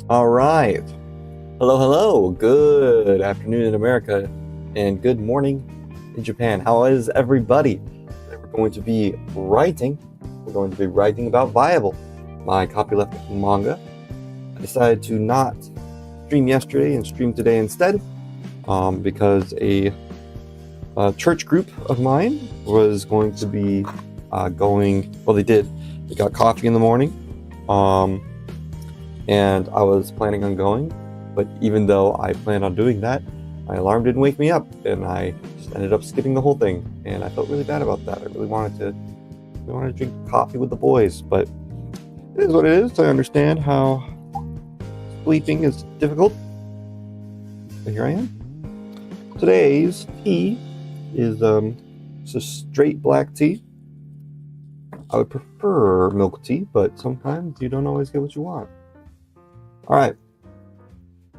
All right. Hello, hello. Good afternoon in America and good morning in Japan. How is everybody? Today we're going to be writing. We're going to be writing about Viable, my Copyleft manga. I decided to not stream yesterday and stream today instead because a church group of mine was going to be they got coffee in the morning. And I was planning on going, but even though I planned on doing that, my alarm didn't wake me up, and I just ended up skipping the whole thing, and I felt really bad about that. I really wanted to drink coffee with the boys, but it is what it is. I understand how sleeping is difficult, but here I am. Today's tea is just a straight black tea. I would prefer milk tea, but sometimes you don't always get what you want. All right.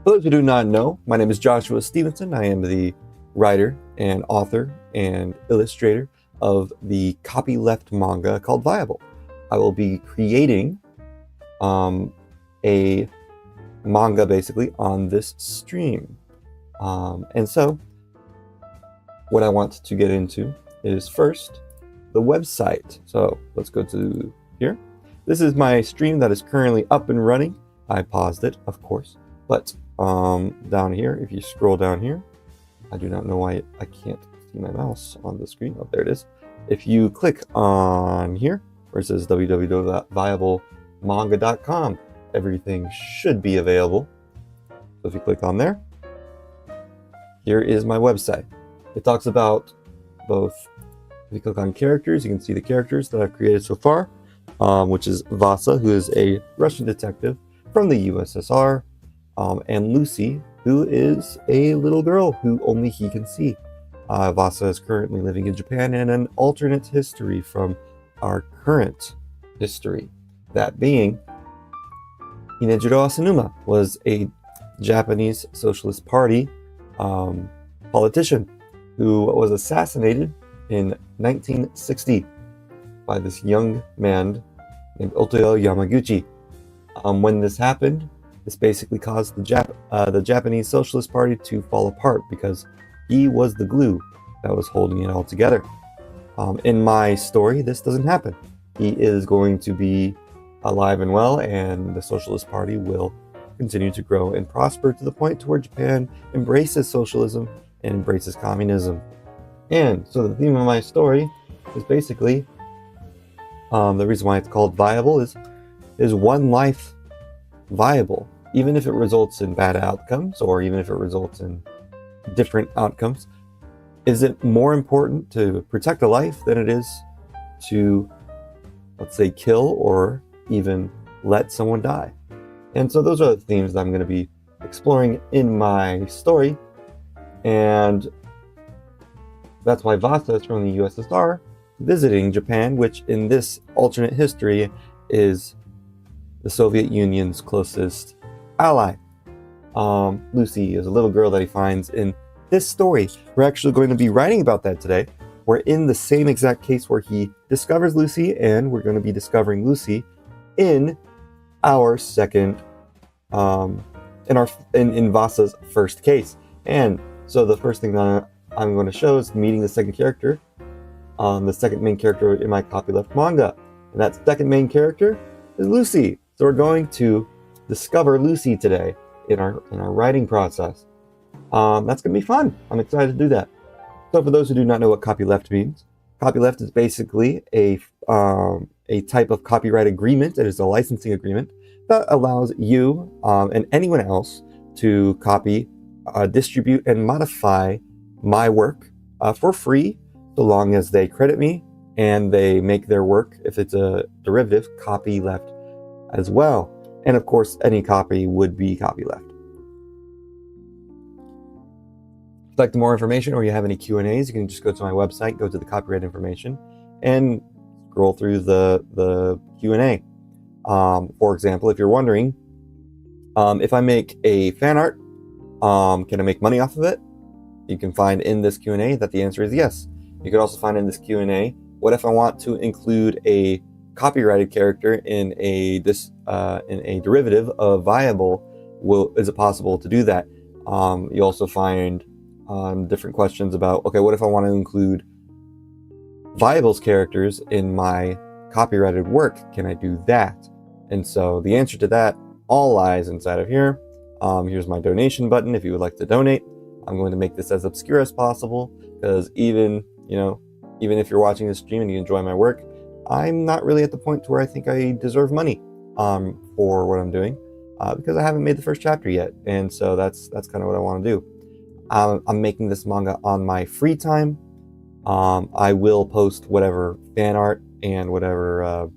For those who do not know, my name is Joshua Stevenson. I am the writer and author and illustrator of the Copyleft manga called Viable. I will be creating a manga basically on this stream. And so what I want to get into is first the website. So let's go to here. This is my stream that is currently up and running. I paused it, of course, but down here, if you scroll down here, I do not know why I can't see my mouse on the screen. Oh, there it is. If you click on here, where it says www.viablemanga.com, everything should be available. So if you click on there, here is my website. It talks about both, if you click on characters, you can see the characters that I've created so far, which is Vassa, who is a Russian detective from the USSR, and Lucy, who is a little girl who only he can see. Vassa is currently living in Japan in an alternate history from our current history. That being, Hinejiro Asanuma was a Japanese Socialist Party politician who was assassinated in 1960 by this young man named Otoyo Yamaguchi. When this happened, this basically caused the Japanese Socialist Party to fall apart because he was the glue that was holding it all together. In my story, this doesn't happen. He is going to be alive and well, and the Socialist Party will continue to grow and prosper to the point to where Japan embraces socialism and embraces communism. And so the theme of my story is basically, the reason why it's called Viable is one life viable? Even if it results in bad outcomes, or even if it results in different outcomes, is it more important to protect a life than it is to, let's say, kill or even let someone die? And so those are the themes that I'm going to be exploring in my story, and that's why Vassa is from the USSR visiting Japan, which in this alternate history is the Soviet Union's closest ally. Lucy is a little girl that he finds in this story. We're actually going to be writing about that today. We're in the same exact case where he discovers Lucy, and we're going to be discovering Lucy in our second, in Vassa's first case. And so the first thing that I'm going to show is meeting the second character, the second main character in my Copyleft manga, and that second main character is Lucy. So we're going to discover Lucy today in our writing process. That's going to be fun. I'm excited to do that. So for those who do not know what copyleft means, copyleft is basically a type of copyright agreement. It is a licensing agreement that allows you and anyone else to copy, distribute, and modify my work for free, so long as they credit me and they make their work, if it's a derivative, copyleft as well. And of course, any copy would be copyleft. If you'd like more information or you have any Q&As, you can just go to my website, go to the copyright information, and scroll through the Q&A. For example, if you're wondering, if I make a fan art, can I make money off of it? You can find in this Q&A that the answer is yes. You could also find in this Q&A, what if I want to include a copyrighted character in a derivative of Viable is it possible to do that? You also find different questions about, okay, what if I want to include Viable's characters in my copyrighted work? Can I do that? And so the answer to that all lies inside of here. Here's my donation button if you would like to donate. I'm going to make this as obscure as possible, because even if you're watching this stream and you enjoy my work, I'm not really at the point to where I think I deserve money for what I'm doing, because I haven't made the first chapter yet. And so that's kind of what I want to do. I'm making this manga on my free time. I will post whatever fan art and whatever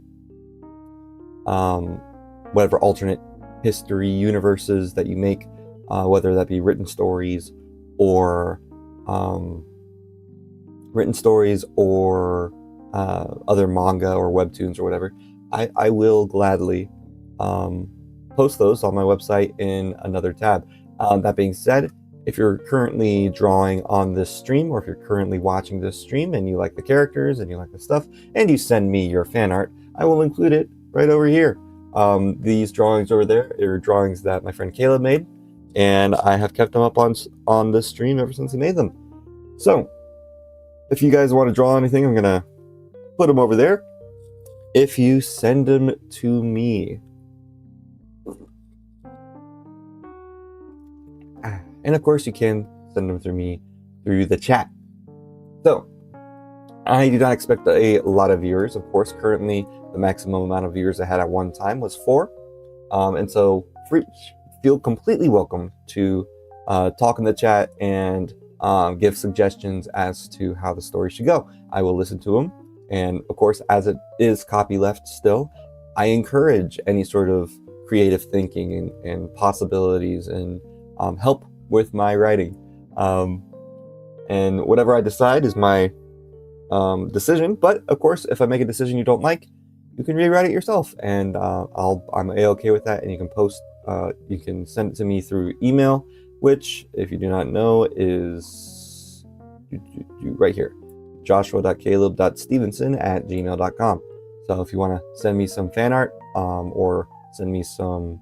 alternate history universes that you make, whether that be written stories or other manga or webtoons or whatever. I will gladly post those on my website in another tab. That being said, if you're currently drawing on this stream, or if you're currently watching this stream and you like the characters and you like the stuff, and you send me your fan art, I will include it right over here. These drawings over there are drawings that my friend Caleb made, and I have kept them up on this stream ever since he made them. So if you guys want to draw anything, I'm gonna put them over there if you send them to me. And of course you can send them through me through the chat. So I do not expect a lot of viewers. Of course, currently the maximum amount of viewers I had at one time was 4. And so feel completely welcome to talk in the chat and give suggestions as to how the story should go. I will listen to them. And of course, as it is copyleft still, I encourage any sort of creative thinking and possibilities and help with my writing. And whatever I decide is my decision. But of course, if I make a decision you don't like, you can rewrite it yourself, and I'm a-okay with that. And you can send it to me through email, which, if you do not know, is right here, joshua.caleb.stevenson@gmail.com. So if you want to send me some fan art or send me some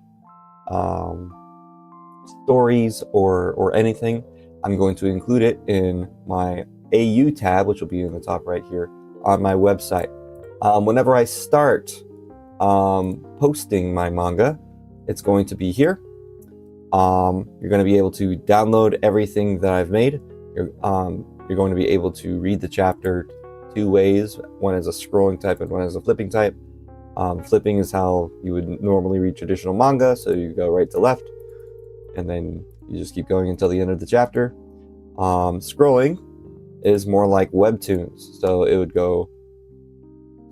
stories or anything, I'm going to include it in my AU tab, which will be in the top right here on my website. Whenever I start posting my manga, it's going to be here. You're going to be able to download everything that I've made. You're going to be able to read the chapter 2 ways. One is a scrolling type and one is a flipping type. Flipping is how you would normally read traditional manga, so you go right to left, and then you just keep going until the end of the chapter. Scrolling is more like webtoons, so it would go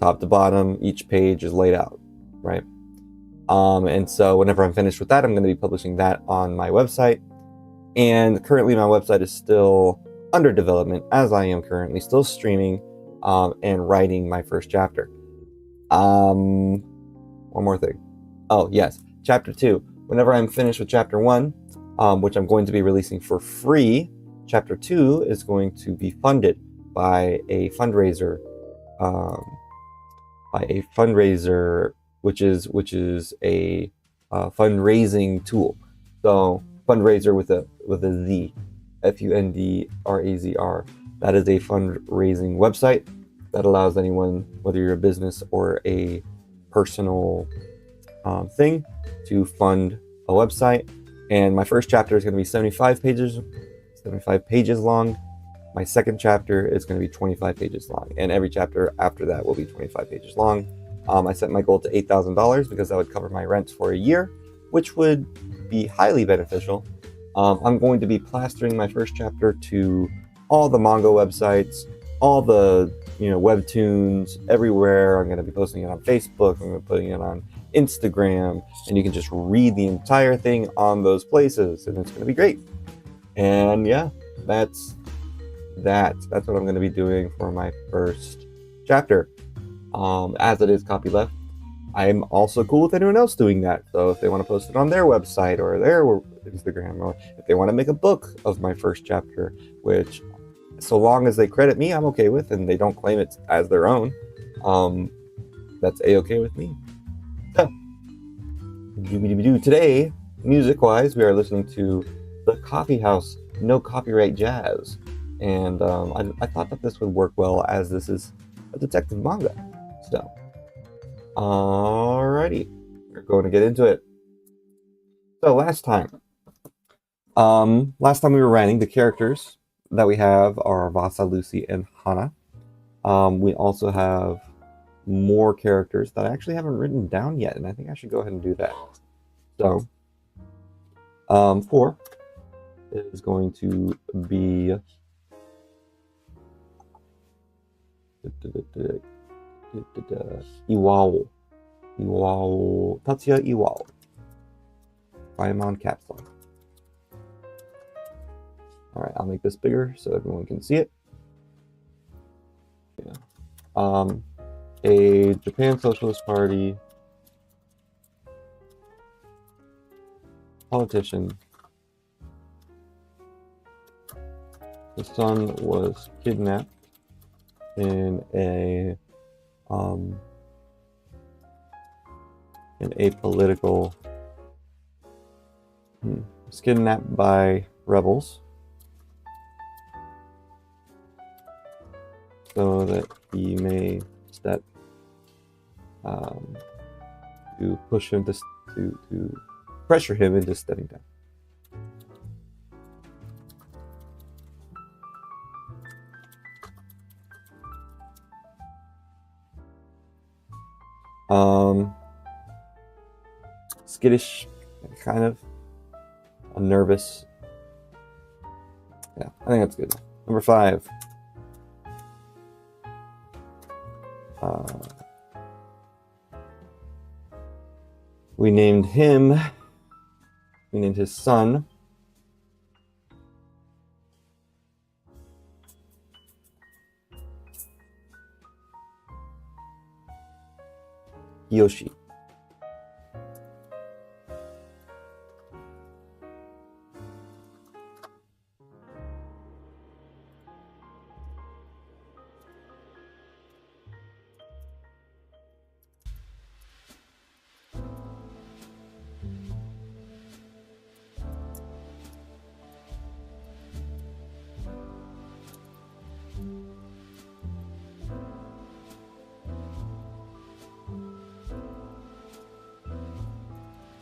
top to bottom. Each page is laid out, right? And so whenever I'm finished with that, I'm going to be publishing that on my website. And currently my website is still under development, as I am currently still streaming and writing my first chapter. One more thing. Oh, yes. Chapter 2. Whenever I'm finished with chapter 1, which I'm going to be releasing for free, chapter 2 is going to be funded by a fundraiser, which is a fundraising tool. So fundraiser with a Z, FUNDRAZR. That is a fundraising website that allows anyone, whether you're a business or a personal thing, to fund a website. And my first chapter is going to be 75 pages long. My second chapter is going to be 25 pages long, and every chapter after that will be 25 pages long. I set my goal to $8,000 because that would cover my rent for a year, which would be highly beneficial. I'm going to be plastering my first chapter to all the manga websites, all the webtoons, everywhere. I'm going to be posting it on Facebook. I'm going to be putting it on Instagram, and you can just read the entire thing on those places, and it's going to be great. And yeah, that's what I'm going to be doing for my first chapter. As it is copyleft, I'm also cool with anyone else doing that. So if they want to post it on their website or their Instagram, or if they want to make a book of my first chapter, which, so long as they credit me, I'm okay with, and they don't claim it as their own, that's a-okay with me. So, today music-wise, we are listening to The Coffee House, No Copyright Jazz. And I thought that this would work well as this is a detective manga. So, alrighty, we're going to get into it. So last time we were writing, the characters that we have are Vassa, Lucy, and Hana. We also have more characters that I actually haven't written down yet, and I think I should go ahead and do that. So, 4 is going to be Iwao. Tatsuya Iwao. Paimon caps lock. Alright, I'll make this bigger so everyone can see it. Yeah. A Japan Socialist Party politician. His son was kidnapped in a political was kidnapped by rebels so that he may step to push him to pressure him into stepping down. Skittish, kind of nervous. Yeah, I think that's good. Number 5. We named his son Hiyoshi.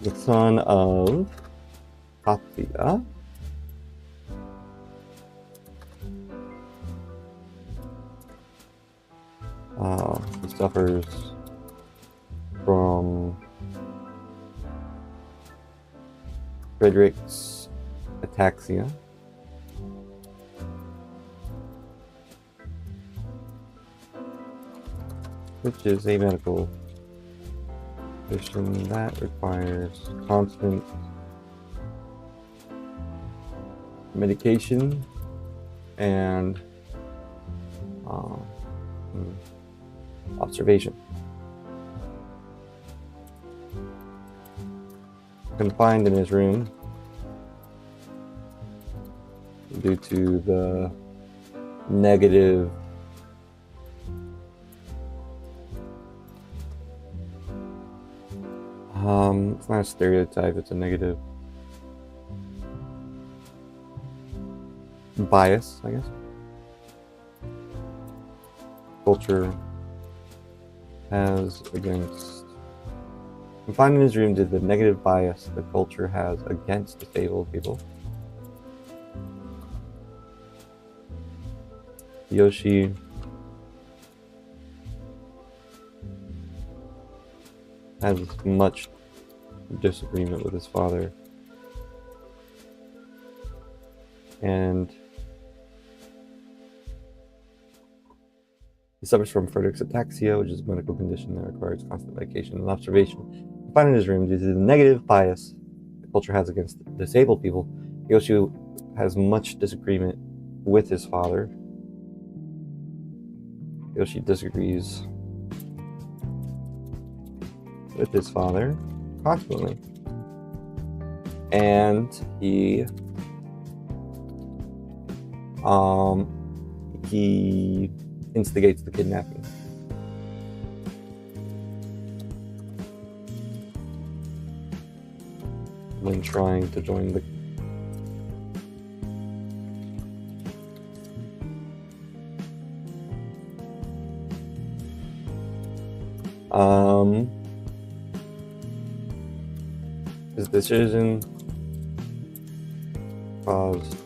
The son of Tatsuya. He suffers from Frederick's ataxia. Which is a medical condition that requires constant medication and observation. Confined in his room due to the negative it's not a stereotype, it's a negative bias, I guess. Culture has against confined in his room due to the negative bias the culture has against disabled people. Hiyoshi has much disagreement with his father, and he suffers from Frederick's ataxia, which is a medical condition that requires constant medication and observation. Confined in his room due to the negative bias the culture has against disabled people, Hiyoshi has much disagreement with his father. Hiyoshi disagrees with his father constantly, and he instigates the kidnapping. when trying to join the his decision caused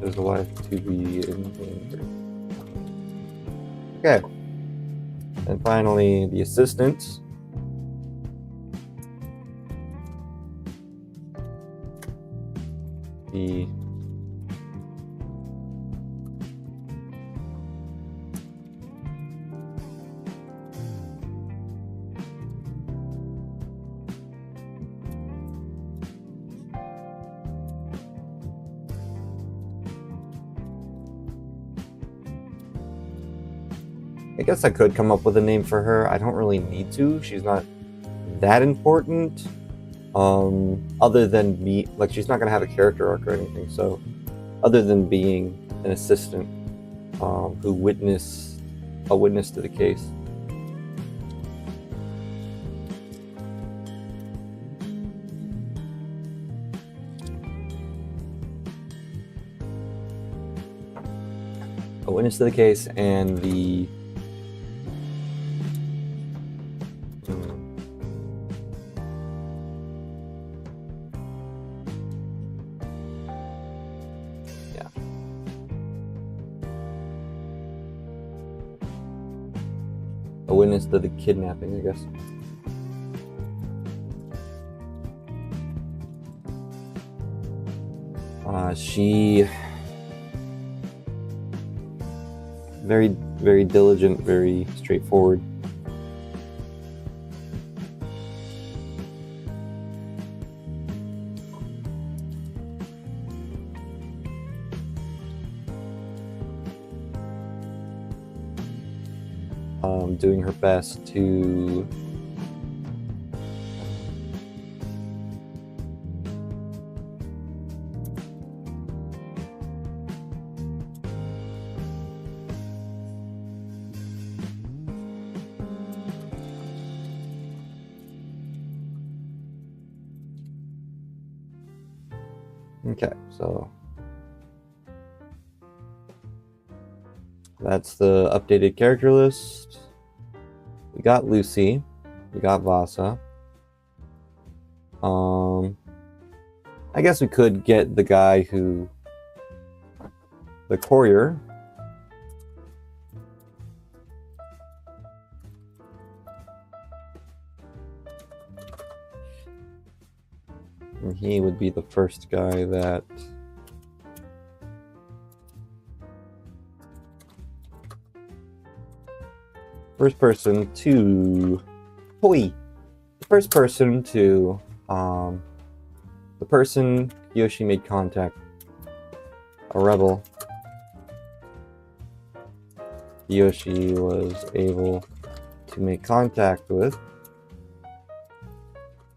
his wife to be in danger. Okay. And finally, the assistant. The I guess I could come up with a name for her. I don't really need to. She's not that important. Other than me, like, she's not gonna have a character arc or anything. So, other than being an assistant who witnessed a witness to the case. A witness to the case and the a witness to the kidnapping, I guess. She very, very diligent, very straightforward. Doing her best to okay, so that's the updated character list. We got Lucy, we got Vassa. I guess we could get the guy who, the courier. And he would be the first guy that first person to the person Hiyoshi made contact, a rebel Hiyoshi was able to make contact with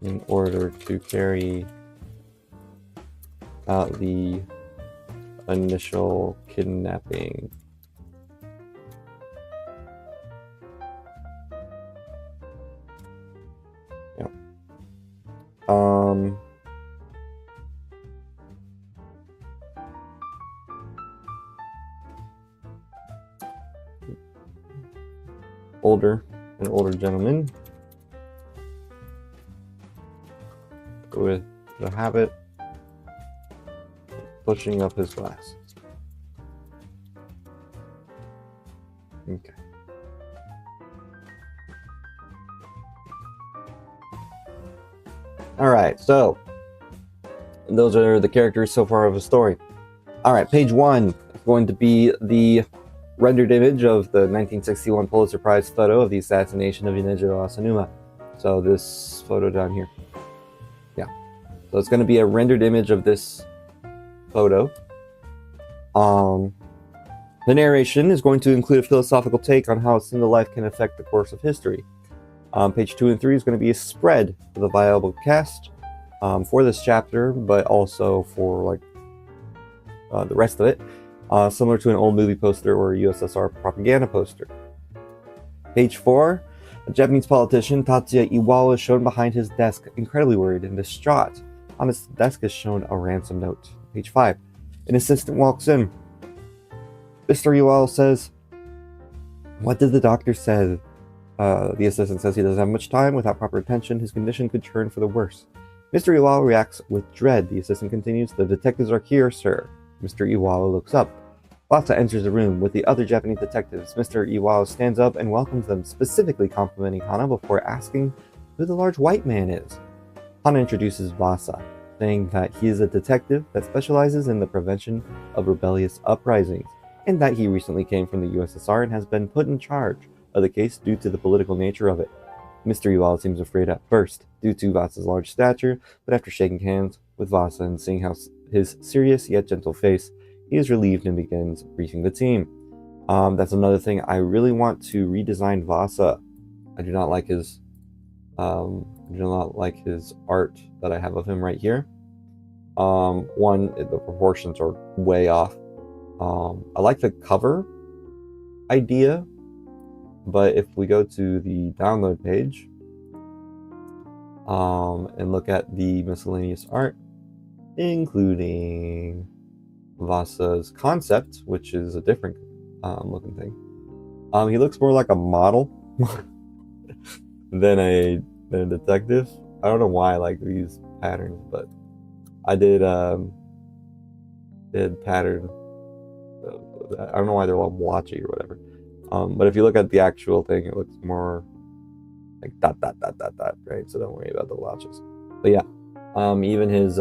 in order to carry out the initial kidnapping. An older gentleman with the habit of pushing up his glasses. Okay. Alright, so those are the characters so far of the story. Alright, page 1 is going to be the rendered image of the 1961 Pulitzer Prize photo of the assassination of Inejiro Asanuma. So this photo down here. Yeah. So it's going to be a rendered image of this photo. The narration is going to include a philosophical take on how a single life can affect the course of history. Page 2 and 3 is going to be a spread of the viable cast for this chapter, but also for the rest of it. Similar to an old movie poster or a USSR propaganda poster. Page 4, a Japanese politician, Tatsuya Iwao, is shown behind his desk, incredibly worried and distraught. Hana's desk is shown a ransom note. Page 5. An assistant walks in. Mr. Iwao says, "What did the doctor say?" The assistant says he doesn't have much time. Without proper attention, his condition could turn for the worse. Mr. Iwao reacts with dread. The assistant continues, "The detectives are here, sir." Mr. Iwao looks up. Vassa enters the room with the other Japanese detectives. Mr. Iwao stands up and welcomes them, specifically complimenting Hana before asking who the large white man is. Hana introduces Vassa, saying that he is a detective that specializes in the prevention of rebellious uprisings, and that he recently came from the USSR and has been put in charge of the case due to the political nature of it. Mr. Iwao seems afraid at first, due to Vassa's large stature, but after shaking hands with Vassa and seeing how his serious yet gentle face, he is relieved and begins briefing the team. That's another thing. I really want to redesign Vassa. I do not like his art that I have of him right here. One, the proportions are way off. I like the cover idea, but if we go to the download page and look at the miscellaneous art, including Vassa's concept, which is a different looking thing, he looks more like a model than a detective. I don't know why I like these patterns, but I did pattern. I don't know why they're all blotchy or whatever. But if you look at the actual thing, it looks more like dot, right? So don't worry about the blotches. But yeah, even his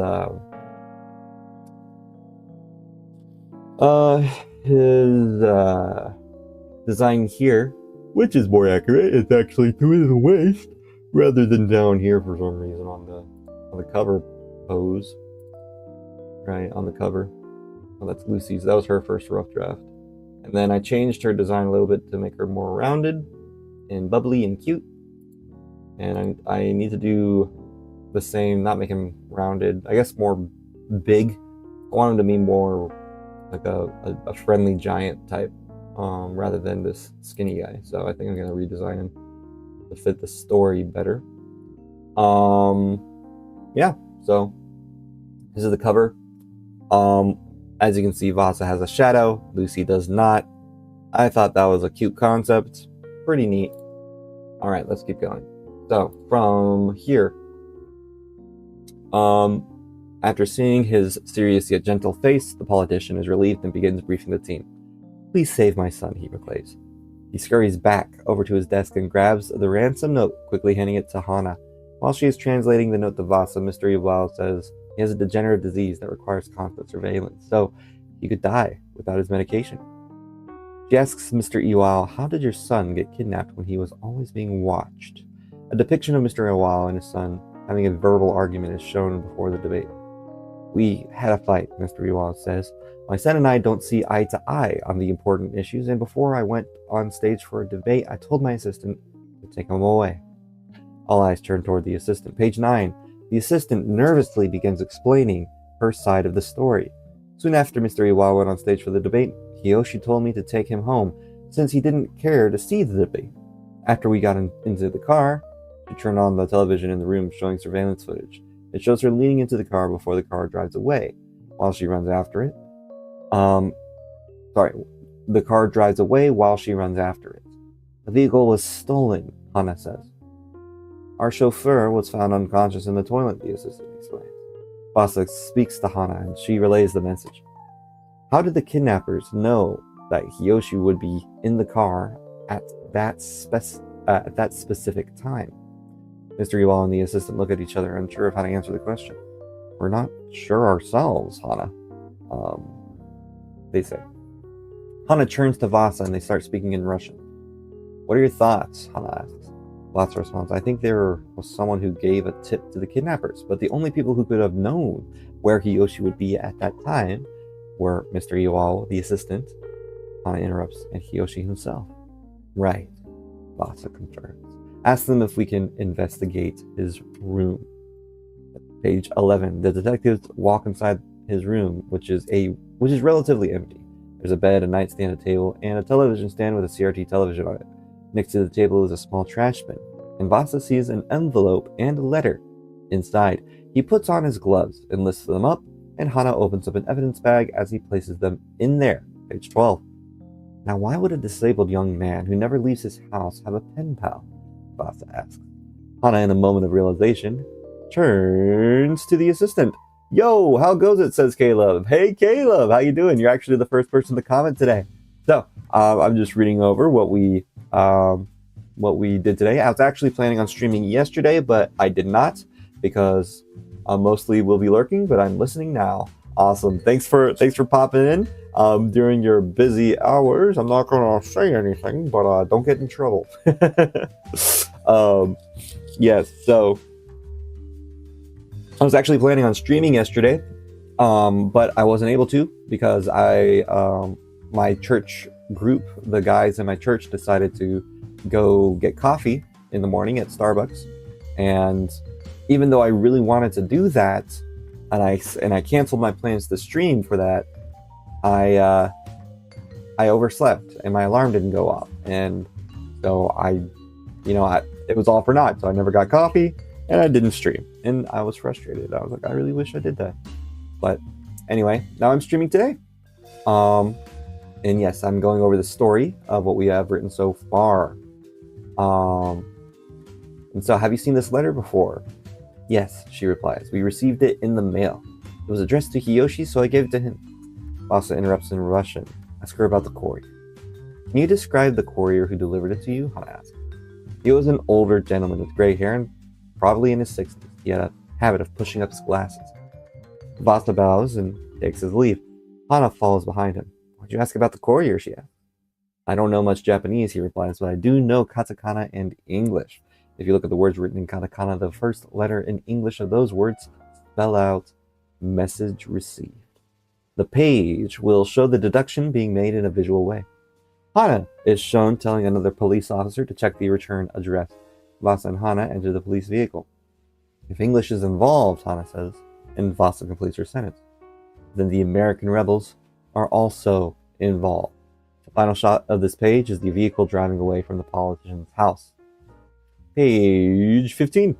design here, which is more accurate, it's actually to his waist rather than down here for some reason on the cover pose, right? On the cover. Oh, that's Lucy's. That was her first rough draft. And then I changed her design a little bit to make her more rounded and bubbly and cute. And I need to do the same, not make him rounded, I guess more big. I want him to be more like a friendly giant type, rather than this skinny guy. So I think I'm gonna redesign him to fit the story better. Yeah, so this is the cover. As you can see, Vassa has a shadow, Lucy does not. I thought that was a cute concept, pretty neat. All right, let's keep going. So from here, after seeing his serious yet gentle face, the politician is relieved and begins briefing the team. "Please save my son," he proclaims. He scurries back over to his desk and grabs the ransom note, quickly handing it to Hana. While she is translating the note to Vassa, Mr. Iwao says he has a degenerative disease that requires constant surveillance, so he could die without his medication. She asks Mr. Iwao, "How did your son get kidnapped when he was always being watched?" A depiction of Mr. Iwao and his son having a verbal argument is shown before the debate. "We had a fight," Mr. Iwao says. "My son and I don't see eye to eye on the important issues, and before I went on stage for a debate, I told my assistant to take him away." All eyes turn toward the assistant. Page 9. The assistant nervously begins explaining her side of the story. "Soon after Mr. Iwao went on stage for the debate, Hiyoshi told me to take him home, since he didn't care to see the debate. After we got into the car, she turned on the television in the room showing surveillance footage. It shows her leaning into the car before the car drives away, while she runs after it. The car drives away while she runs after it. The vehicle was stolen," Hana says. "Our chauffeur was found unconscious in the toilet," the assistant explains. Vassa speaks to Hana and she relays the message. "How did the kidnappers know that Hiyoshi would be in the car at that specific time?" Mr. Iwao and the assistant look at each other, unsure of how to answer the question. "We're not sure ourselves, Hana," they say. Hana turns to Vassa and they start speaking in Russian. "What are your thoughts?" Hana asks. Vassa responds, "I think there was someone who gave a tip to the kidnappers, but the only people who could have known where Hiyoshi would be at that time were Mr. Iwao, the assistant," Hana interrupts, "and Hiyoshi himself." "Right," Vassa confirms. "Ask them if we can investigate his room." Page 11. The detectives walk inside his room, which is relatively empty. There's a bed, a nightstand, a table, and a television stand with a CRT television on it. Next to the table is a small trash bin, and Vassa sees an envelope and a letter inside. He puts on his gloves and lifts them up, and Hana opens up an evidence bag as he places them in there. Page 12. Now, why would a disabled young man who never leaves his house have a pen pal? Vassa asks. Hana, in a moment of realization, turns to the assistant. Yo, how goes it? Says Caleb. Hey, Caleb, how you doing? You're actually the first person to comment today. So, I'm just reading over what we did today. I was actually planning on streaming yesterday, but I did not because mostly will be lurking. But I'm listening now. Awesome. Thanks for popping in during your busy hours. I'm not gonna say anything, but don't get in trouble. Yes. So I was actually planning on streaming yesterday, but I wasn't able to because my church group, the guys in my church, decided to go get coffee in the morning at Starbucks. And even though I really wanted to do that, and I canceled my plans to stream for that, I overslept and my alarm didn't go off, and so it was all for naught. So I never got coffee and I didn't stream, and I was frustrated. I was like, I really wish I did that. But anyway, now I'm streaming today. And yes, I'm going over the story of what we have written so far. And so, have you seen this letter before? Yes, she replies. We received it in the mail. It was addressed to Hiyoshi, so I gave it to him. Vassa interrupts in Russian. Ask her about the courier. Can you describe the courier who delivered it to you? Hana asks. He was an older gentleman with gray hair and probably in his 60s. He had a habit of pushing up his glasses. Vassa bows and takes his leave. Hana follows behind him. Why'd you ask about the courier? She asks. I don't know much Japanese, he replies, but I do know katakana and English. If you look at the words written in katakana, the first letter in English of those words spell out message received. The page will show the deduction being made in a visual way. Hana is shown telling another police officer to check the return address. Vassa and Hana enter the police vehicle. If English is involved, Hana says, and Vassa completes her sentence, then the American rebels are also involved. The final shot of this page is the vehicle driving away from the politician's house. Page 15.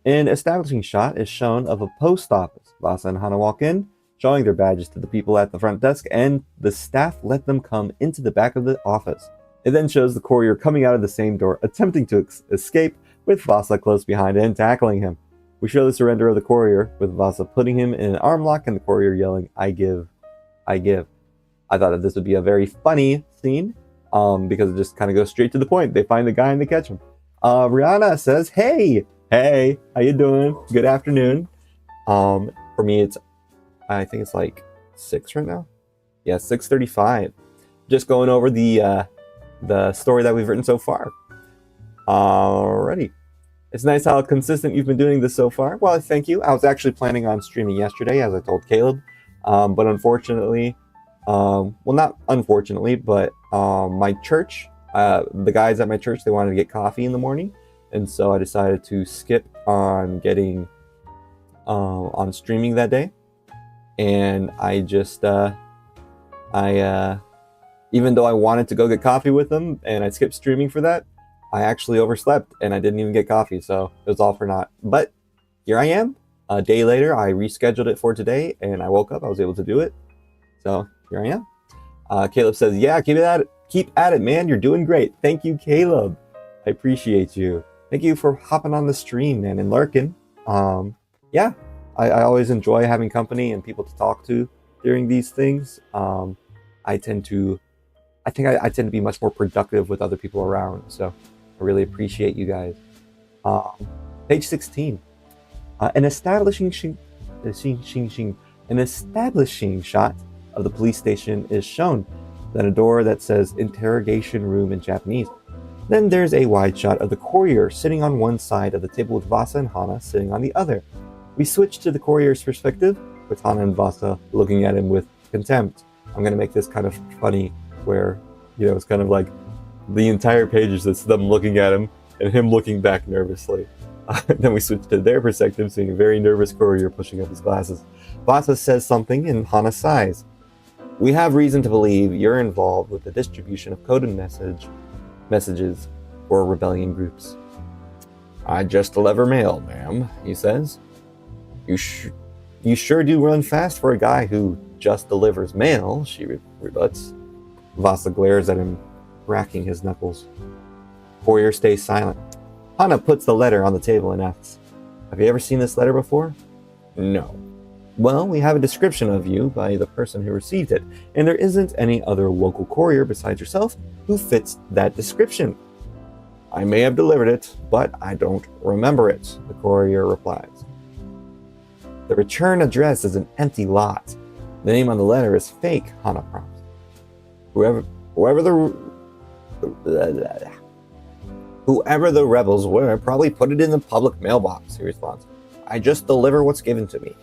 An establishing shot is shown of a post office. Vassa and Hana walk in, showing their badges to the people at the front desk, and the staff let them come into the back of the office. It then shows the courier coming out of the same door, attempting to escape, with Vassa close behind and tackling him. We show the surrender of the courier, with Vassa putting him in an arm lock and the courier yelling, I give, I give. I thought that this would be a very funny scene, because it just kind of goes straight to the point. They find the guy and they catch him. Rihanna says, hey, how you doing? Good afternoon. For me, I think it's like 6 right now. Yeah, 6:35. Just going over the story that we've written so far. Alrighty. It's nice how consistent you've been doing this so far. Well, thank you. I was actually planning on streaming yesterday, as I told Caleb. But unfortunately, well, not unfortunately, but my church, the guys at my church, they wanted to get coffee in the morning. And so I decided to skip on getting on streaming that day. And I just, even though I wanted to go get coffee with them and I skipped streaming for that, I actually overslept and I didn't even get coffee. So it was all for naught. But here I am. A day later, I rescheduled it for today and I woke up. I was able to do it. So here I am. Caleb says, yeah, keep at it, man. You're doing great. Thank you, Caleb. I appreciate you. Thank you for hopping on the stream, man, and lurking. Yeah, I always enjoy having company and people to talk to during these things. I tend to be much more productive with other people around. So I really appreciate you guys. Page 16. An establishing shot of the police station is shown. Then a door that says interrogation room in Japanese. Then there's a wide shot of the courier sitting on one side of the table with Vassa and Hana sitting on the other. We switch to the courier's perspective, with Hana and Vassa looking at him with contempt. I'm going to make this kind of funny, where, it's kind of like the entire page is just them looking at him and him looking back nervously. Then we switch to their perspective, seeing a very nervous courier pushing up his glasses. Vassa says something and Hana sighs. We have reason to believe you're involved with the distribution of coded messages for rebellion groups. I just deliver mail, ma'am, he says. You sure do run fast for a guy who just delivers mail, she rebuts. Vassa glares at him, cracking his knuckles. Courier stays silent. Hana puts the letter on the table and asks, "Have you ever seen this letter before?" "No." "Well, we have a description of you by the person who received it, and there isn't any other local courier besides yourself who fits that description." "I may have delivered it, but I don't remember it," the courier replies. "The return address is an empty lot. The name on the letter is fake," Hana prompts. Whoever the rebels were probably put it in the public mailbox," he responds. "I just deliver what's given to me."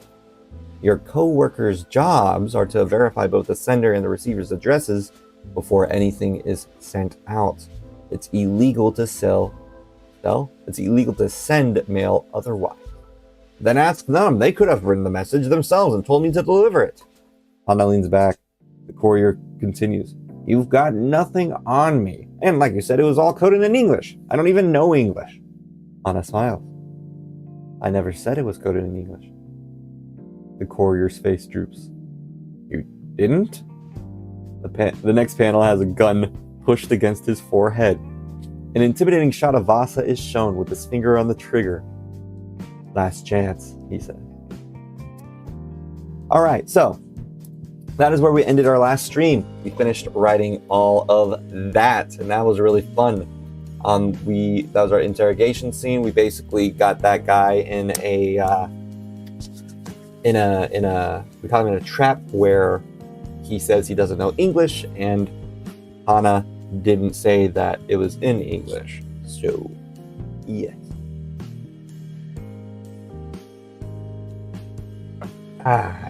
"Your co-workers' jobs are to verify both the sender and the receiver's addresses before anything is sent out. It's illegal to It's illegal to send mail otherwise." "Then ask them. They could have written the message themselves and told me to deliver it." Hana leans back. The courier continues. "You've got nothing on me. And like you said, it was all coded in English. I don't even know English." Hana smiles. "I never said it was coded in English." The courier's face droops. "You didn't?" The next panel has a gun pushed against his forehead. An intimidating shot of Vassa is shown with his finger on the trigger. "Last chance," he said. Alright, so that is where we ended our last stream. We finished writing all of that, and that was really fun. That was our interrogation scene. We basically got that guy in we caught him in a trap where he says he doesn't know English, and Hana didn't say that it was in English. So, yes.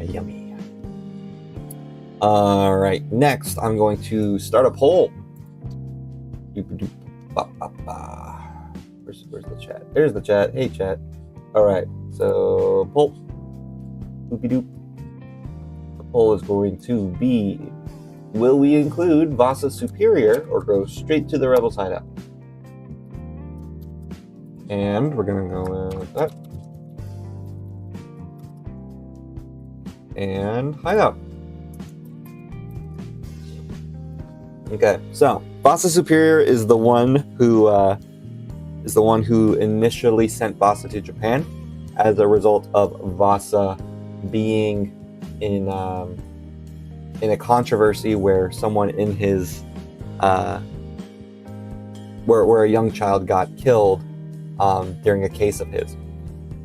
Yummy. Alright, next I'm going to start a poll. Where's the chat? There's the chat. Hey, chat. Alright, so poll. Doop-a-doop. The poll is going to be, will we include Vassa's superior or go straight to the rebels' hideout? And we're going to go with that. And hideout. Okay, so Vassa Superior is the one who initially sent Vassa to Japan as a result of Vassa being in a controversy where someone in his where a young child got killed during a case of his,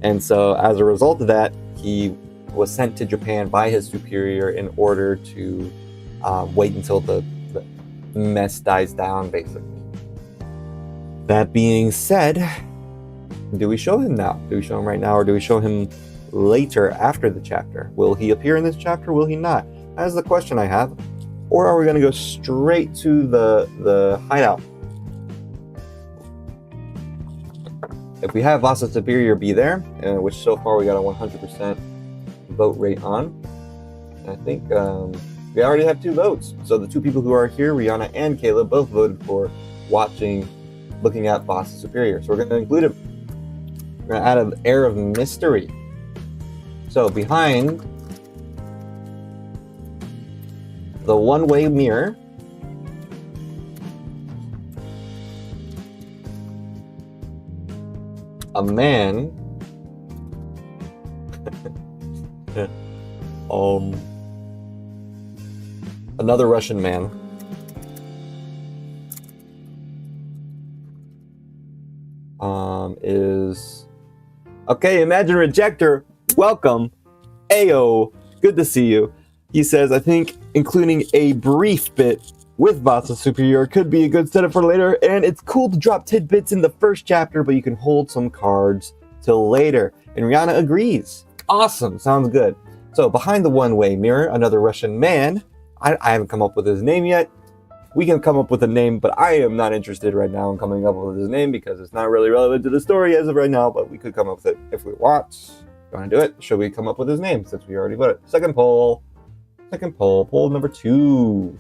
and so as a result of that, he was sent to Japan by his superior in order to wait until the mess dies down, basically. That being said, do we show him now? Do we show him right now, or do we show him later after the chapter? Will he appear in this chapter? Will he not? That's the question I have. Or are we going to go straight to the hideout? If we have Vassa Superior be there, which so far we got a 100% vote rate on, I think we already have 2 votes. So the 2 people who are here, Rihanna and Kayla, both voted for looking at Vassa Superior. So we're going to include him. We're going to add an air of mystery. So behind the one-way mirror, a man another Russian man is okay. Imagine Rejector, welcome. Ayo, good to see you. He says, I think including a brief bit with Vassa Superior could be a good setup for later, and it's cool to drop tidbits in the first chapter, but you can hold some cards till later. And Rihanna agrees. Awesome, sounds good. So behind the one-way mirror, another Russian man. I haven't come up with his name yet. We can come up with a name, but I am not interested right now in coming up with his name because it's not really relevant to the story as of right now, but we could come up with it if we want. You want to do it? Should we come up with his name since we already voted? Second poll. Poll number 2.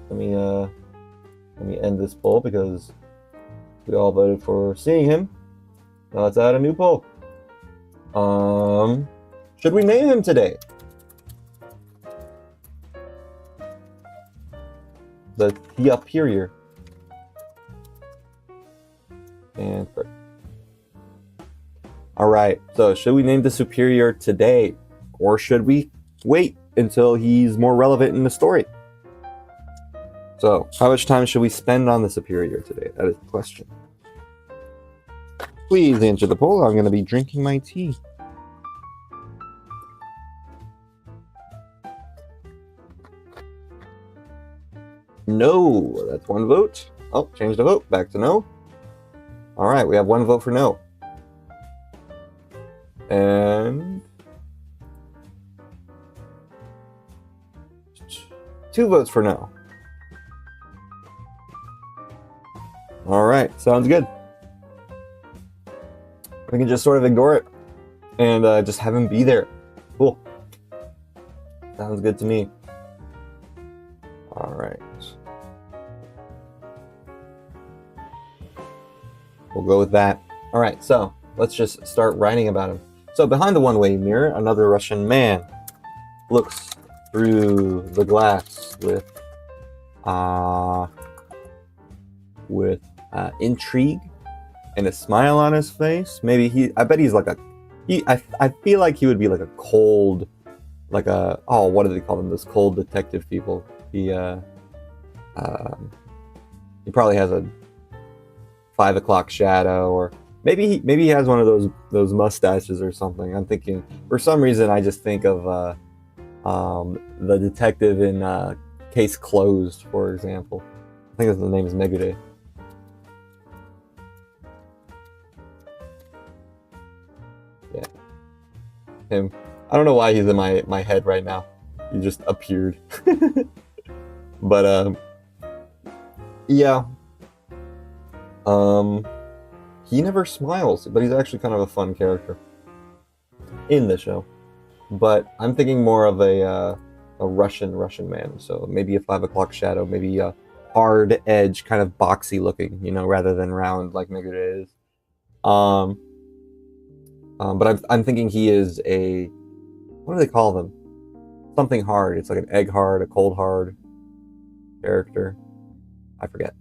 Let me end this poll because we all voted for seeing him. Now let's add a new poll. Should we name him today? The superior. And alright, so should we name the superior today? Or should we wait until he's more relevant in the story? So, how much time should we spend on the superior today? That is the question. Please answer the poll. I'm going to be drinking my tea. No, that's one vote. Oh, change the vote. Back to no. Alright, we have one vote for no. And 2 votes for no. Alright, sounds good. We can just sort of ignore it and just have him be there. Cool. Sounds good to me. Alright. We'll go with that. Alright, so let's just start writing about him. So behind the one-way mirror, another Russian man looks through the glass with intrigue and a smile on his face. Maybe I bet he's like I feel like he would be like a cold, like a, oh, what do they call them? Those cold detective people. He probably has a 5 o'clock shadow, or maybe he has one of those mustaches or something. I'm thinking, for some reason, I just think of the detective in Case Closed, for example. I think his name is Megure. Yeah, him. I don't know why he's in my head right now. He just appeared. But yeah. He never smiles, but he's actually kind of a fun character in the show. But I'm thinking more of a Russian man. So maybe a 5 o'clock shadow, maybe a hard edge, kind of boxy looking, rather than round like Megure is. But I'm thinking he is a, what do they call them? Something hard. It's like an egg hard, a cold hard character. I forget.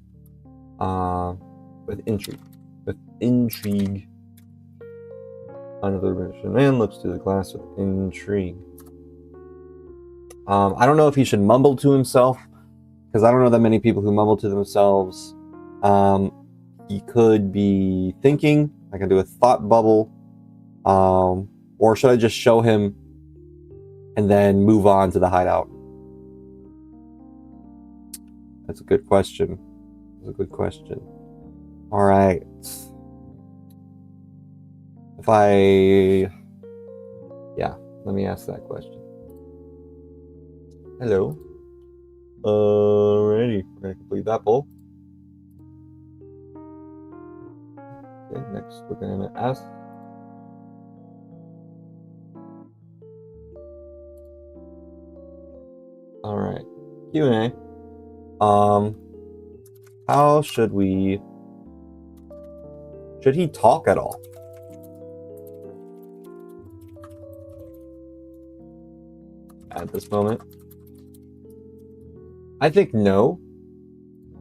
With intrigue. Another Russian man looks through the glass with intrigue. I don't know if he should mumble to himself, because I don't know that many people who mumble to themselves. He could be thinking. I can do a thought bubble. Or should I just show him and then move on to the hideout? That's a good question. All right. Let me ask that question. Hello. Alrighty, we're gonna complete that poll. Okay, next we're gonna ask. Alright, Q&A. How should he talk at all? At this moment, I think no.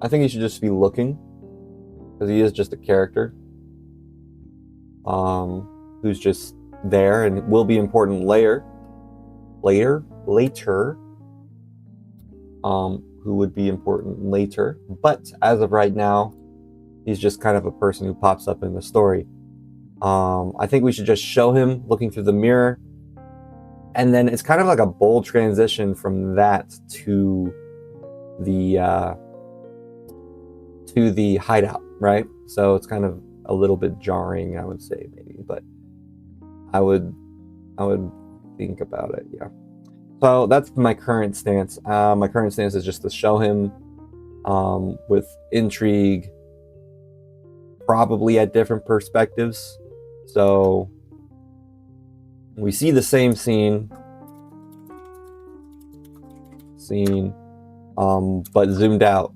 I think he should just be looking, because he is just a character who's just there and will be important later, who would be important later, but as of right now, he's just kind of a person who pops up in the story. I think we should just show him looking through the mirror, and then it's kind of like a bold transition from that to the hideout, right? So it's kind of a little bit jarring, I would say, maybe, but I would think about it, yeah. So that's my current stance. My current stance is just to show him with intrigue, probably at different perspectives. So we see the same scene, but zoomed out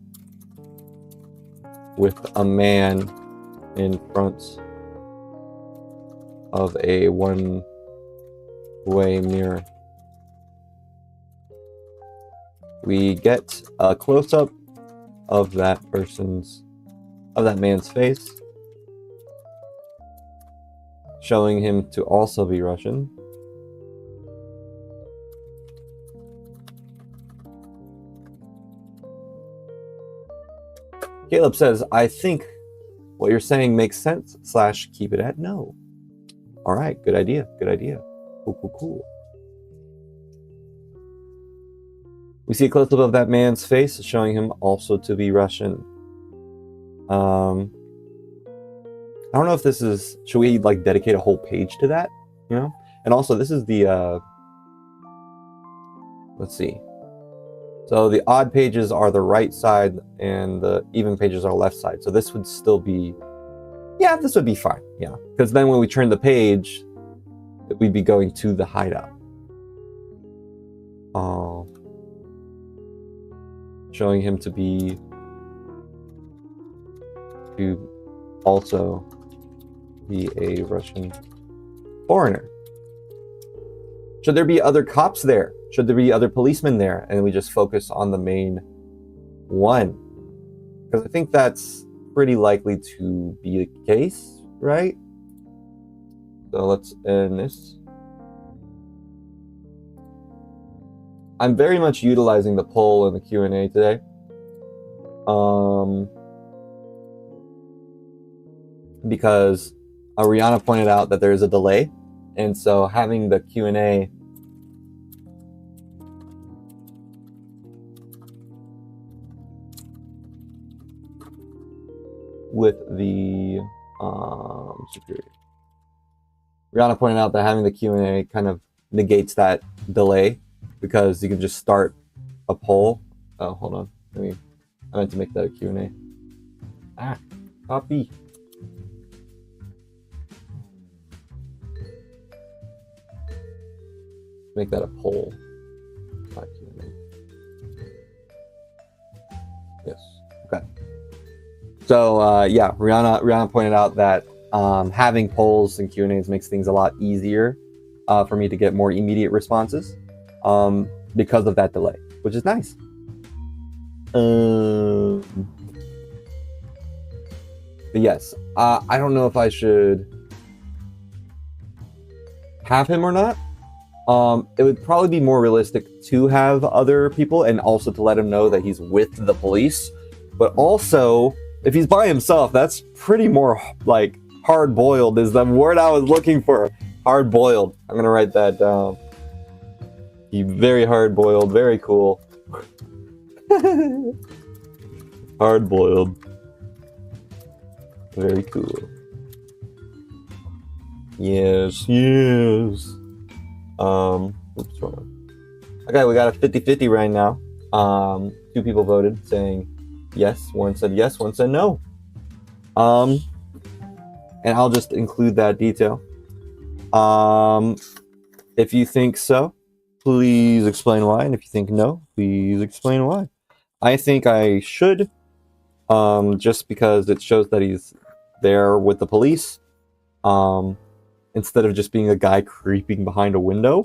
with a man in front of a one way mirror. We get a close-up of that man's face, showing him to also be Russian. Caleb says, I think what you're saying makes sense, / keep it at no. All right, good idea, good idea. Cool. We see a close-up of that man's face, showing him also to be Russian. I don't know if this is... Should we, like, dedicate a whole page to that? You know? And also, this is the... let's see. So, the odd pages are the right side, and the even pages are left side. So, this would still be... Yeah, this would be fine. Yeah. Because then when we turn the page, we'd be going to the hideout. Showing him to be... to also be a Russian foreigner. Should there be other cops there? Should there be other policemen there? And we just focus on the main one. Because I think that's pretty likely to be the case, right? So let's end this. I'm very much utilizing the poll and the Q&A today. Because Rihanna pointed out that there's a delay, and so having the Q&A with the security. Rihanna pointed out that having the Q&A kind of negates that delay, because you can just start a poll. Oh, hold on. I meant to make that a Q&A. Copy. Make that a poll. Not Q&A. Yes. Okay. So yeah, Rihanna pointed out that having polls and Q&As makes things a lot easier for me to get more immediate responses because of that delay, which is nice. But yes, I don't know if I should have him or not. It would probably be more realistic to have other people, and also to let him know that he's with the police. But also, if he's by himself, that's pretty more like hard-boiled is the word I was looking for. Hard-boiled. I'm gonna write that down. He's very hard-boiled, very cool. Hard-boiled. Very cool. Yes. Oops, wrong. Okay, we got a 50-50 right now. 2 people voted saying yes, one said no. And I'll just include that detail. If you think so, please explain why, and if you think no, please explain why. I think I should, just because it shows that he's there with the police, instead of just being a guy creeping behind a window.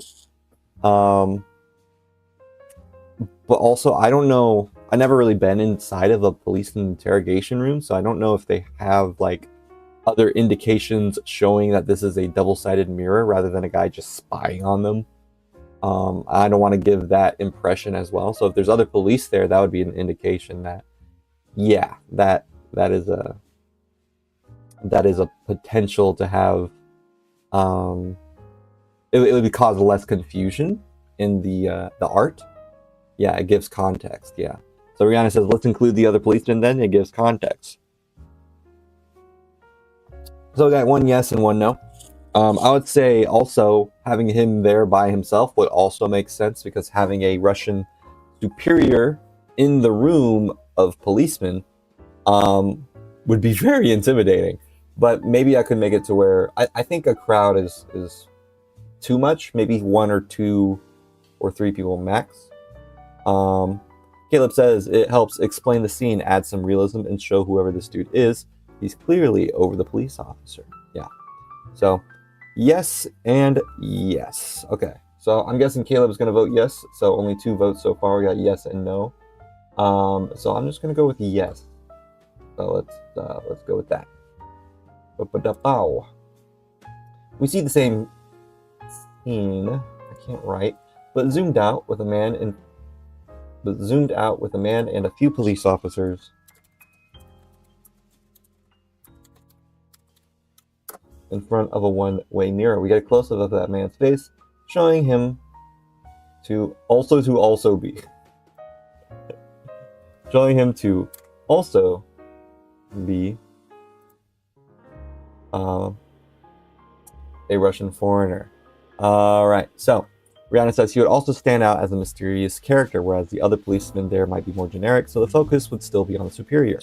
But also, I don't know, I never really been inside of a police interrogation room, so I don't know if they have like other indications showing that this is a double-sided mirror rather than a guy just spying on them. I don't want to give that impression as well. So if there's other police there, that would be an indication that, yeah, that is a potential to have. It would cause less confusion in the art. Yeah, it gives context. Yeah. So Rihanna says, let's include the other policemen then. It gives context. So we got 1 yes and 1 no. I would say also having him there by himself would also make sense, because having a Russian superior in the room of policemen would be very intimidating. But maybe I could make it to where I think a crowd is too much. Maybe 1 or 2 or 3 people max. Caleb says it helps explain the scene, add some realism, and show whoever this dude is, he's clearly over the police officer. Yeah. So Yes and yes. Okay, so I'm guessing Caleb's going to vote yes. So only 2 votes so far. We got yes and no. So I'm just going to go with yes. So let's go with that. We see the same scene. I can't write, but zoomed out with a man and a few police officers in front of a one-way mirror. We get a close-up of that man's face, showing him to also be a Russian foreigner. Alright, so Rihanna says he would also stand out as a mysterious character, whereas the other policemen there might be more generic, so the focus would still be on the superior.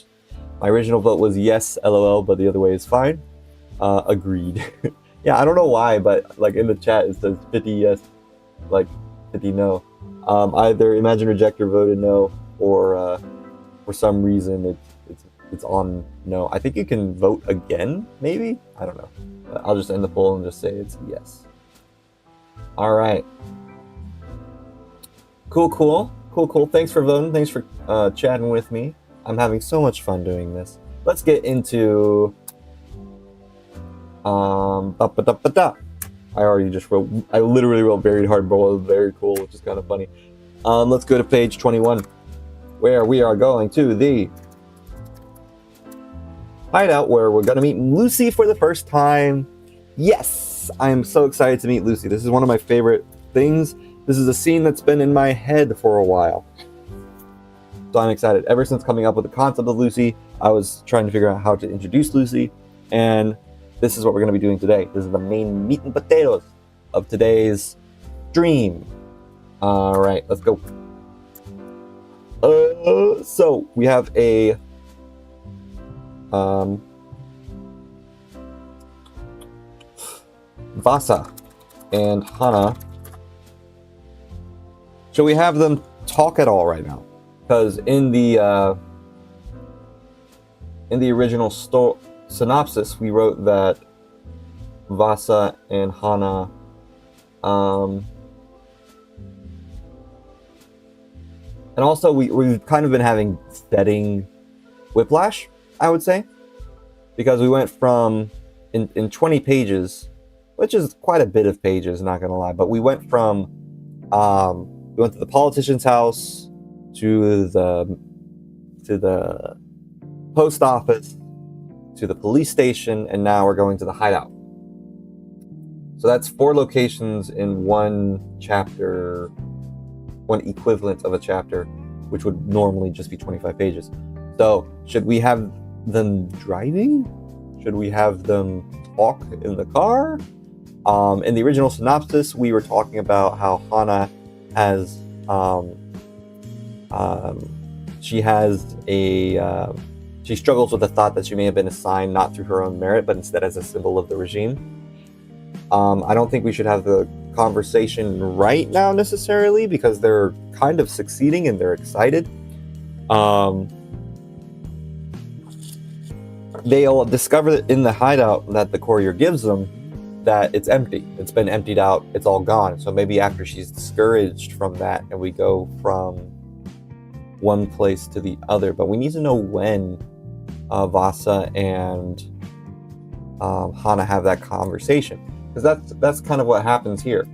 My original vote was yes, LOL, but the other way is fine. Agreed. Yeah, I don't know why, but like in the chat it says 50 yes, like 50 no. Either Imagine Rejector voted no, or for some reason it's on no. I think you can vote again, maybe? I don't know. I'll just end the poll and just say it's yes. Alright. Cool. Thanks for voting. Thanks for chatting with me. I'm having so much fun doing this. Let's get into... I literally wrote buried hardboiled, very cool, which is kind of funny. Let's go to page 21, where we are going to the hideout, where we're going to meet Lucy for the first time. Yes, I am so excited to meet Lucy. This is one of my favorite things. This is a scene that's been in my head for a while. So I'm excited. Ever since coming up with the concept of Lucy, I was trying to figure out how to introduce Lucy, and this is what we're going to be doing today. This is the main meat and potatoes of today's stream. All right, let's go. So we have a Vassa and Hana. Shall we have them talk at all right now? Because in the original synopsis, we wrote that Vassa and Hana and also we've kind of been having setting whiplash, I would say, because we went from in 20 pages, which is quite a bit of pages, not gonna lie, but we went from we went to the politician's house, to the post office, to the police station, and now we're going to the hideout. So that's 4 locations in one chapter, one equivalent of a chapter, which would normally just be 25 pages. So should we have them driving? Should we have them talk in the car? In the original synopsis, we were talking about how Hana has she struggles with the thought that she may have been assigned not through her own merit, but instead as a symbol of the regime. I don't think we should have the conversation right now necessarily, because they're kind of succeeding and they're excited. They'll discover in the hideout that the courier gives them that it's empty. It's been emptied out. It's all gone. So maybe after she's discouraged from that and we go from one place to the other. But we need to know when Vassa and Hana have that conversation, because that's kind of what happens here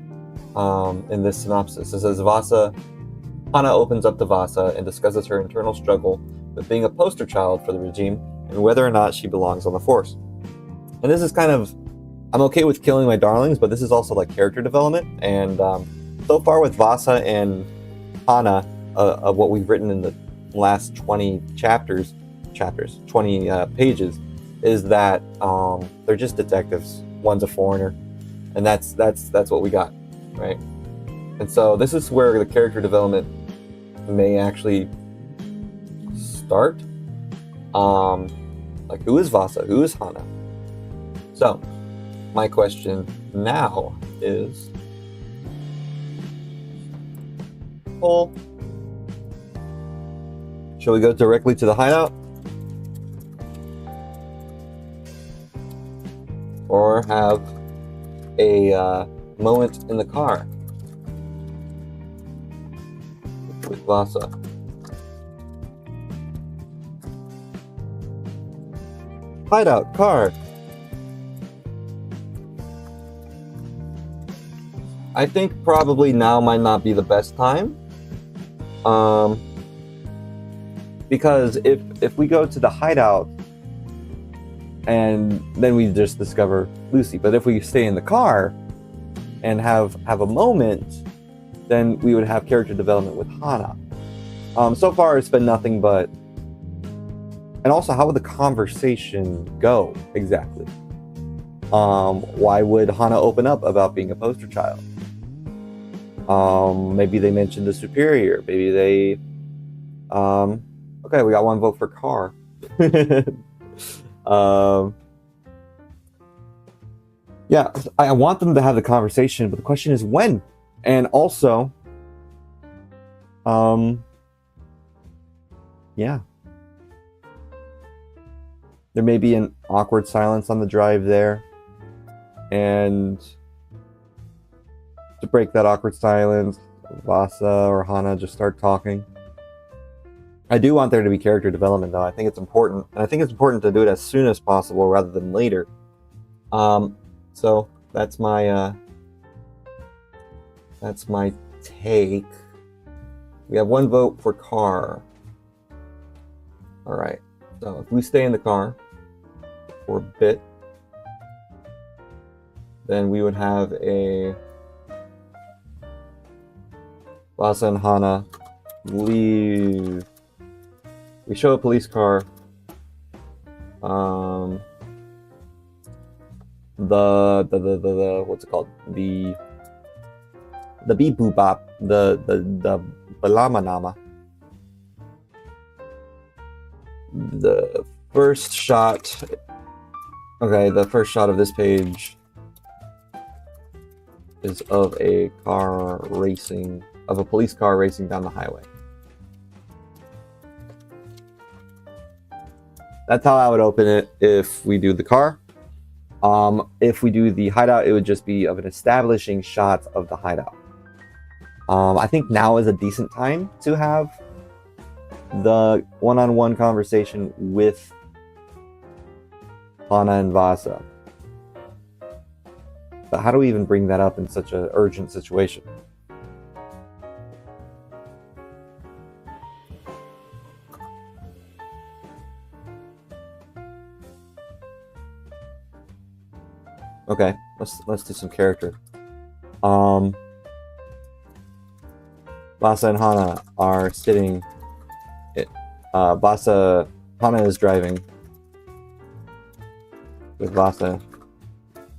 in this synopsis. It says Hana opens up to Vassa and discusses her internal struggle with being a poster child for the regime and whether or not she belongs on the force. And this is kind of, I'm okay with killing my darlings, but this is also like character development. And so far with Vassa and Hana, of what we've written in the last 20 pages, is that they're just detectives. One's a foreigner, and that's what we got, right? And so this is where the character development may actually start. Like, who is Vassa? Who is Hana? So my question now is, poll. Shall we go directly to the hideout? Or have a moment in the car with Vassa. Hideout, car. I think probably now might not be the best time. Because if we go to the hideout and then we just discover Lucy, but if we stay in the car and have a moment, then we would have character development with Hana. So far it's been nothing but, and also how would the conversation go exactly? Why would Hana open up about being a poster child? Maybe they mentioned the superior. Maybe they, okay, we got one vote for car. Yeah, I want them to have the conversation, but the question is when? And also, yeah. There may be an awkward silence on the drive there. And to break that awkward silence, Vassa or Hana just start talking. I do want there to be character development, though. I think it's important. And I think it's important to do it as soon as possible rather than later. So that's my take. We have one vote for car. All right. So if we stay in the car for a bit, then we would have a Vassa and Hana leave. We show a police car. The what's it called? The beep boop bop. The balama nama. The first shot. Okay, the first shot of this page is of a police car racing down the highway. That's how I would open it if we do the car. If we do the hideout, it would just be of an establishing shot of the hideout. I think now is a decent time to have the one-on-one conversation with Hana and Vassa. But how do we even bring that up in such an urgent situation? Okay, let's do some character. Vassa and Hana are sitting. Hana is driving with Vassa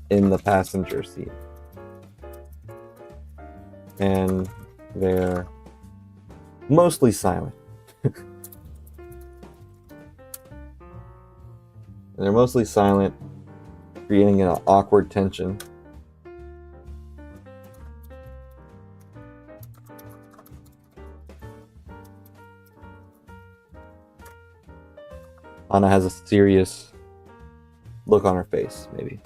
in the passenger seat, and they're mostly silent. They're mostly silent, creating an awkward tension. Hana has a serious look on her face, maybe.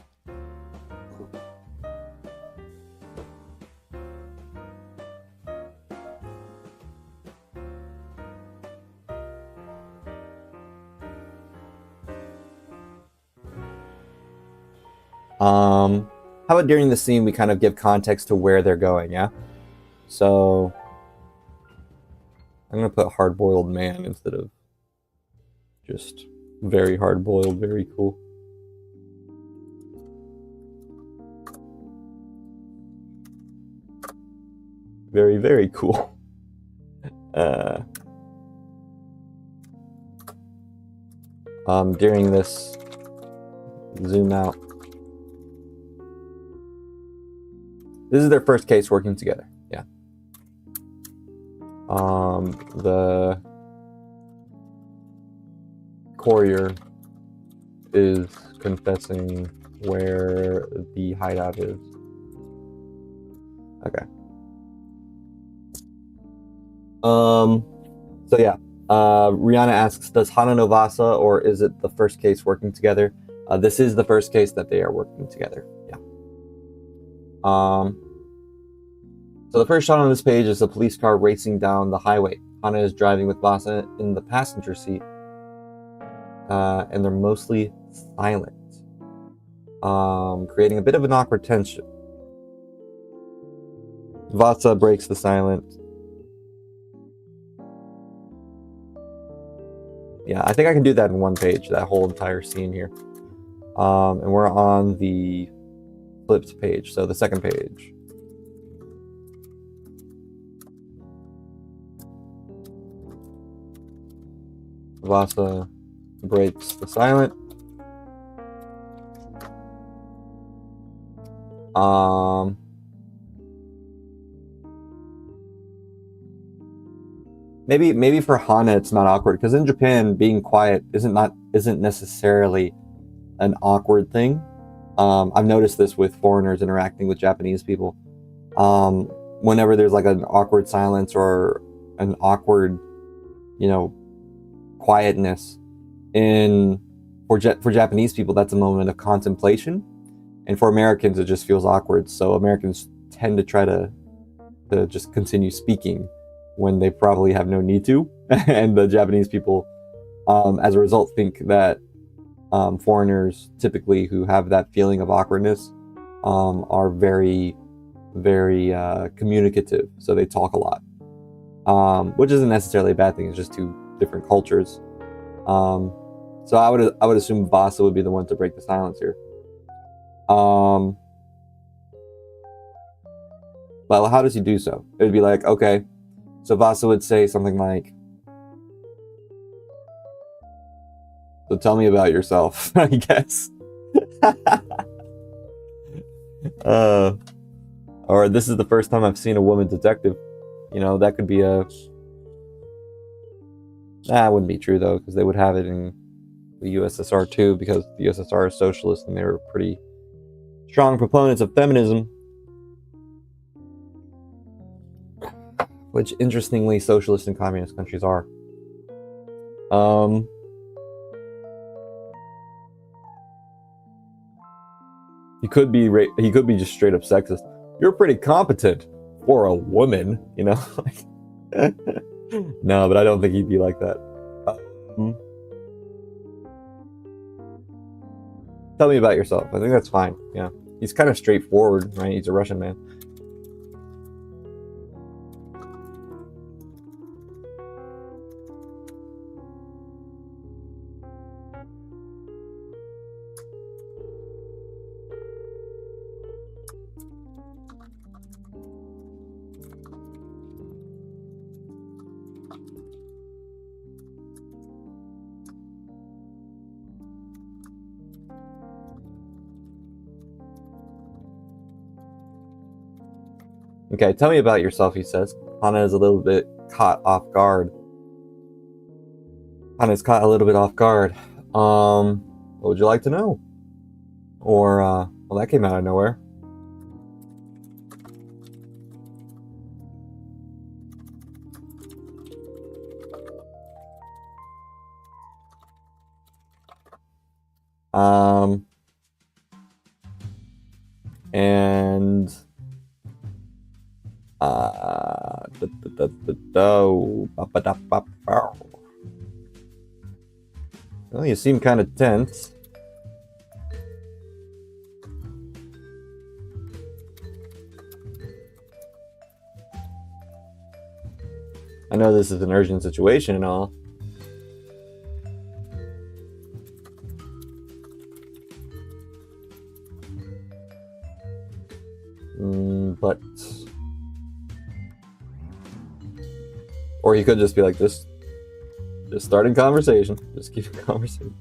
How about during the scene we kind of give context to where they're going, yeah? So I'm gonna put hard-boiled man instead of just very hard-boiled, very cool. Very, very cool. During this zoom out. This is their first case working together, yeah. The courier is confessing where the hideout is. Okay. So yeah, Rihanna asks, does Hana know Vassa, or is it the first case working together? This is the first case that they are working together, yeah. So the first shot on this page is a police car racing down the highway. Hana is driving with Vassa in the passenger seat, and they're mostly silent, creating a bit of an awkward tension. Vassa breaks the silence. Yeah, I think I can do that in one page, that whole entire scene here. And we're on the flipped page, so the second page. Vassa breaks the silence. Maybe for Hana it's not awkward, because in Japan being quiet isn't necessarily an awkward thing. I've noticed this with foreigners interacting with Japanese people. Whenever there's like an awkward silence or an awkward, quietness, for Japanese people, that's a moment of contemplation, and for Americans it just feels awkward. So Americans tend to try to just continue speaking when they probably have no need to, and the Japanese people, as a result, think that foreigners typically who have that feeling of awkwardness are very, very communicative, so they talk a lot, which isn't necessarily a bad thing. It's just two different cultures. So I would assume Vassa would be the one to break the silence here. But how does he do so? It would be like, okay, so Vassa would say something like, "So tell me about yourself," I guess. Or "This is the first time I've seen a woman detective." That could be a... That wouldn't be true, though, because they would have it in the USSR, too, because the USSR is socialist, and they were pretty strong proponents of feminism. Which, interestingly, socialist and communist countries are. He could be just straight up sexist. "You're pretty competent for a woman," No, but I don't think he'd be like that. Tell me about yourself. I think that's fine. Yeah, he's kind of straightforward, right? He's a Russian man. Okay, tell me about yourself, he says. Hana is a little bit caught off guard. Hana's caught a little bit off guard. What would you like to know? Or, well, that came out of nowhere. And well, you seem kind of tense. I know this is an urgent situation and all. But... Or he could just be like, just starting conversation. Just keep a conversation.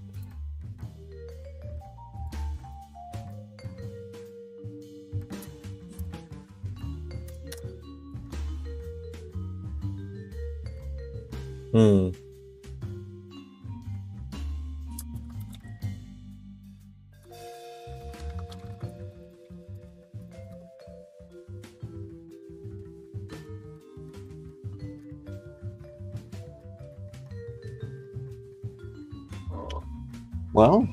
Well,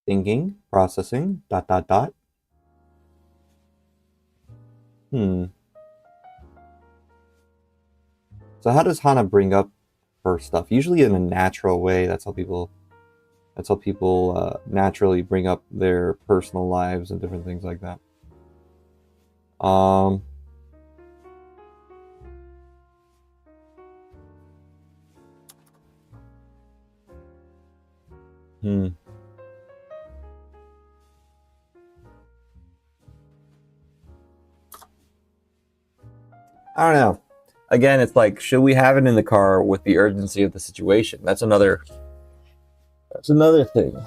Thinking, processing, dot dot dot. So how does Hana bring up her stuff? Usually in a natural way. That's how people naturally bring up their personal lives and different things like that. I don't know. Again, it's like, should we have it in the car with the urgency of the situation? That's another thing.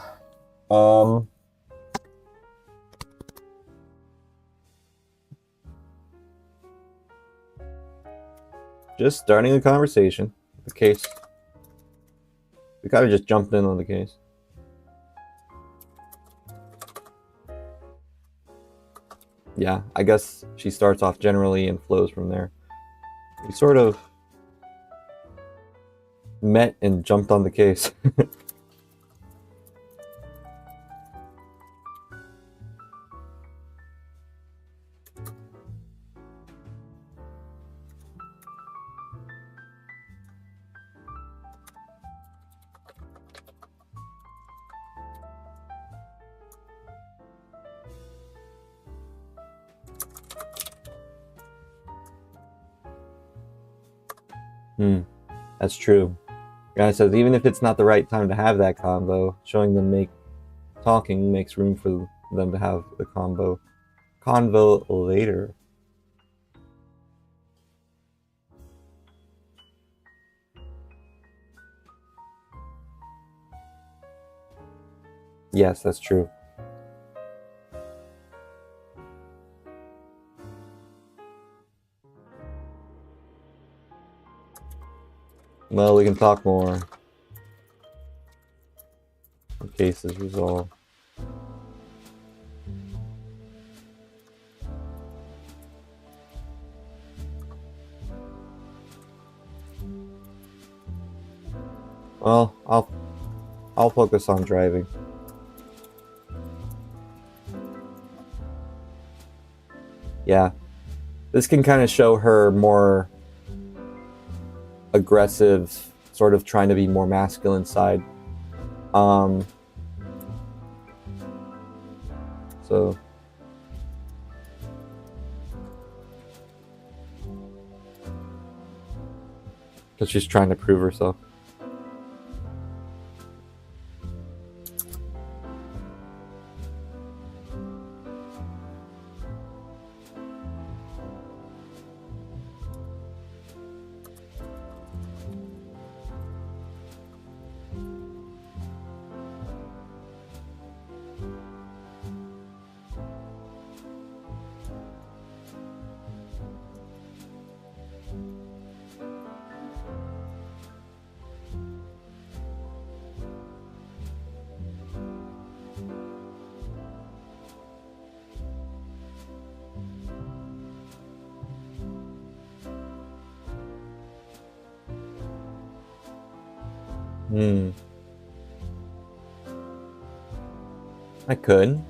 Just starting the conversation. The case. We kind of just jumped in on the case. Yeah, I guess she starts off generally and flows from there. We sort of met and jumped on the case. That's true. Guy says even if it's not the right time to have that combo, showing them talking makes room for them to have the convo later. Yes, that's true. Well, we can talk more. The case is resolved. Well, I'll focus on driving. Yeah. This can kind of show her more aggressive, sort of trying to be more masculine side. So because she's trying to prove herself. I could.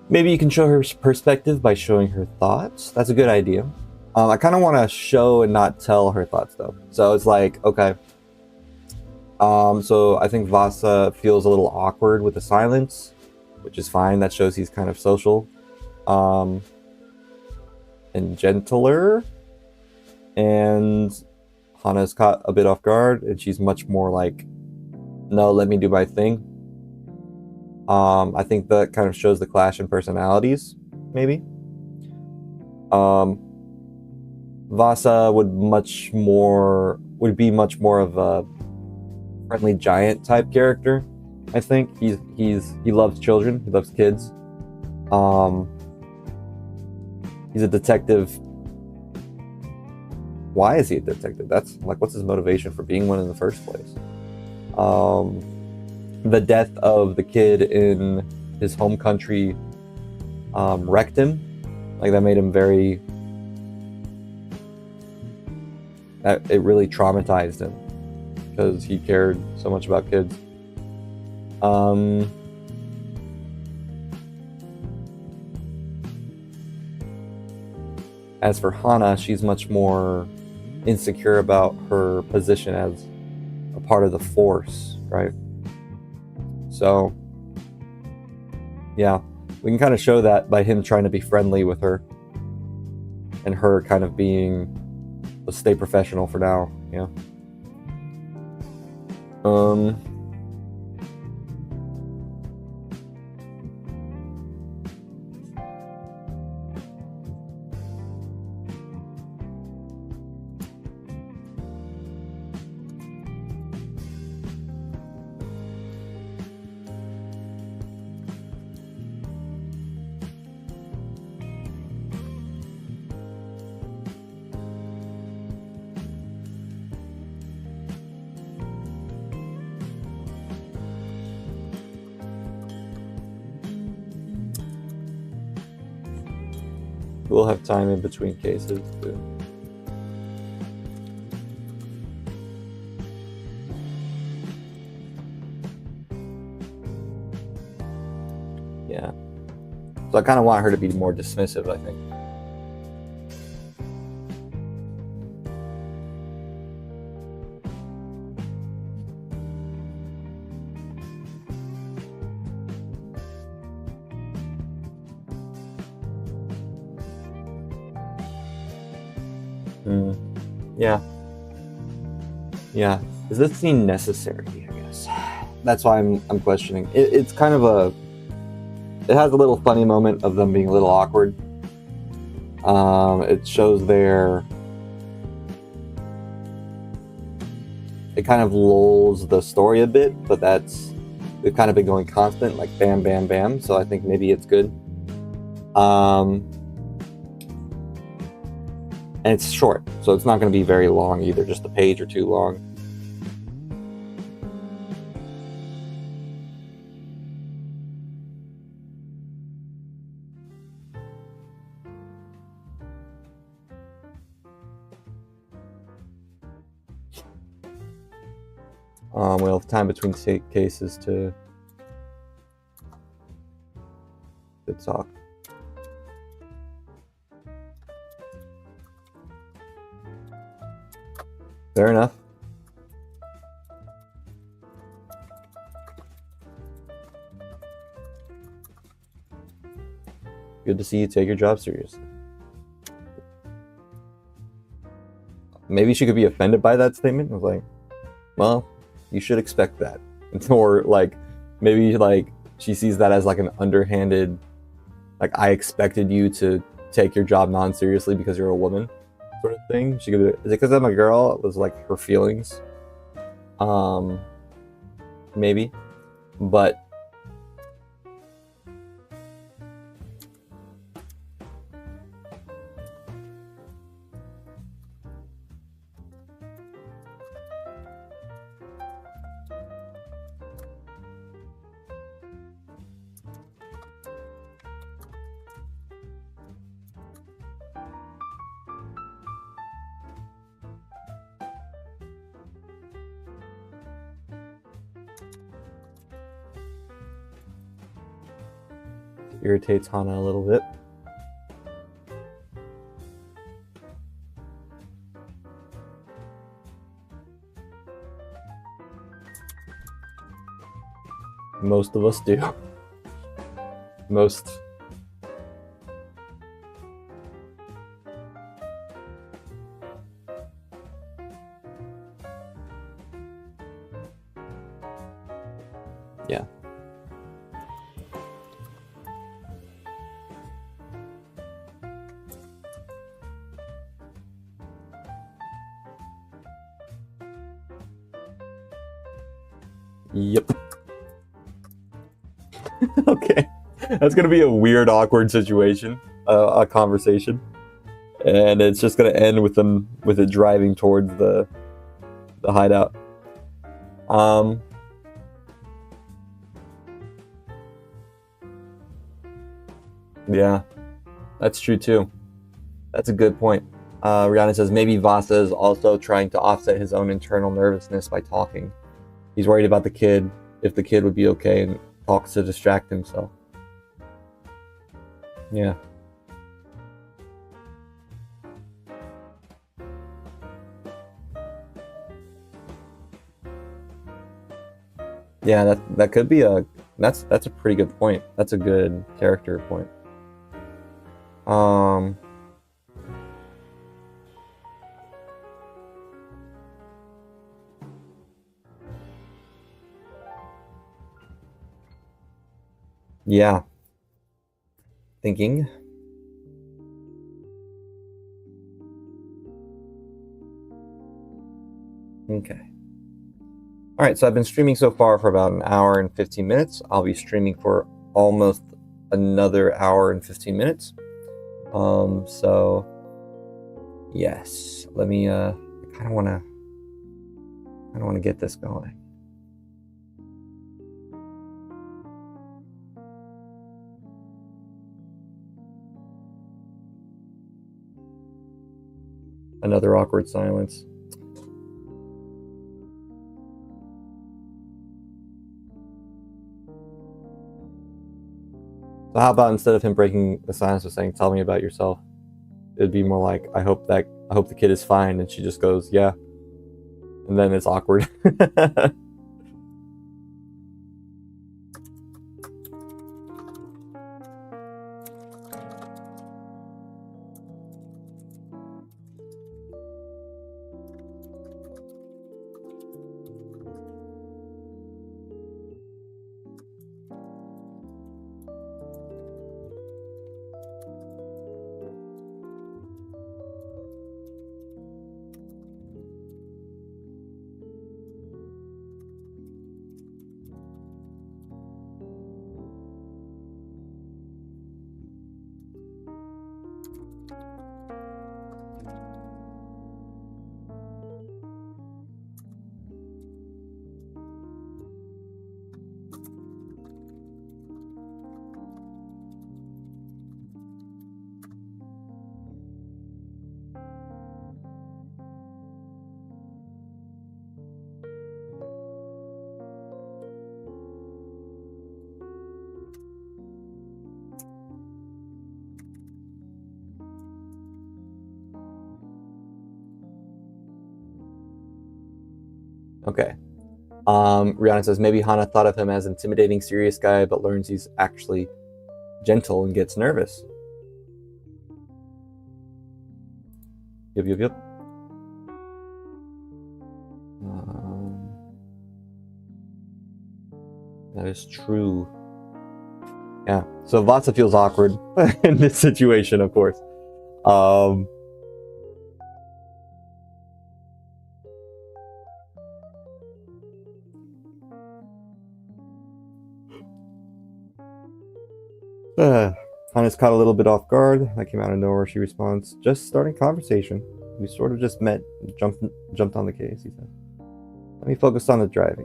Maybe you can show her perspective by showing her thoughts. That's a good idea. I kind of want to show and not tell her thoughts though. So it's like, okay. So I think Vassa feels a little awkward with the silence, which is fine. That shows he's kind of social. And gentler. And Hana's caught a bit off guard, and she's much more like, no, let me do my thing. I think that kind of shows the clash in personalities, maybe. Vassa would be much more of a friendly giant type character. I think he loves children, he loves kids. He's a detective. Why is he a detective? That's like, what's his motivation for being one in the first place? The death of the kid in his home country wrecked him. Like, that made him it really traumatized him because he cared so much about kids. As for Hana, she's much more insecure about her position as a part of the force, right? So, yeah, we can kind of show that by him trying to be friendly with her and her kind of being, let's stay professional for now, yeah. We'll have time in between cases too. Yeah. So I kind of want her to be more dismissive, I think. Yeah. Yeah. Is this scene necessary, I guess? That's why I'm questioning. It's kind of a... It has a little funny moment of them being a little awkward. It shows their... It kind of lulls the story a bit, but that's... We've kind of been going constant, like bam, bam, bam, so I think maybe it's good. And it's short, so it's not going to be very long either, just a page or two long. We'll have time between cases to talk. Fair enough. Good to see you take your job seriously. Maybe she could be offended by that statement. I was like, well, you should expect that. Or like, maybe like she sees that as like an underhanded, like, I expected you to take your job non-seriously because you're a woman sort of thing. She could be, is it because I'm a girl? It was like her feelings. Maybe. But irritates Hana a little bit. Most of us do. Most. Yeah. Yep. Okay. That's gonna be a weird, awkward situation, a conversation. And it's just gonna end with them, with it driving towards the hideout. Yeah, that's true too. That's a good point. Rihanna says maybe Vassa is also trying to offset his own internal nervousness by talking. He's worried about the kid, if the kid would be okay, and talks to distract himself. Yeah. Yeah, that could be a that's a pretty good point. That's a good character point. Yeah. Thinking. Okay. All right, so I've been streaming so far for about an hour and 15 minutes. I'll be streaming for almost another hour and 15 minutes. So yes, let me I kind of want to get this going. Another awkward silence. So how about instead of him breaking the silence with saying, "Tell me about yourself," it'd be more like, I hope the kid is fine," and she just goes, "Yeah," and then it's awkward. Okay. Rihanna says, maybe Hana thought of him as intimidating, serious guy, but learns he's actually gentle and gets nervous. Yep. That is true. Yeah. So Vassa feels awkward in this situation, of course. Hana's caught a little bit off guard. I came out of nowhere. She responds, "Just starting conversation. We sort of just met, jumped on the case," he said. "Let me focus on the driving.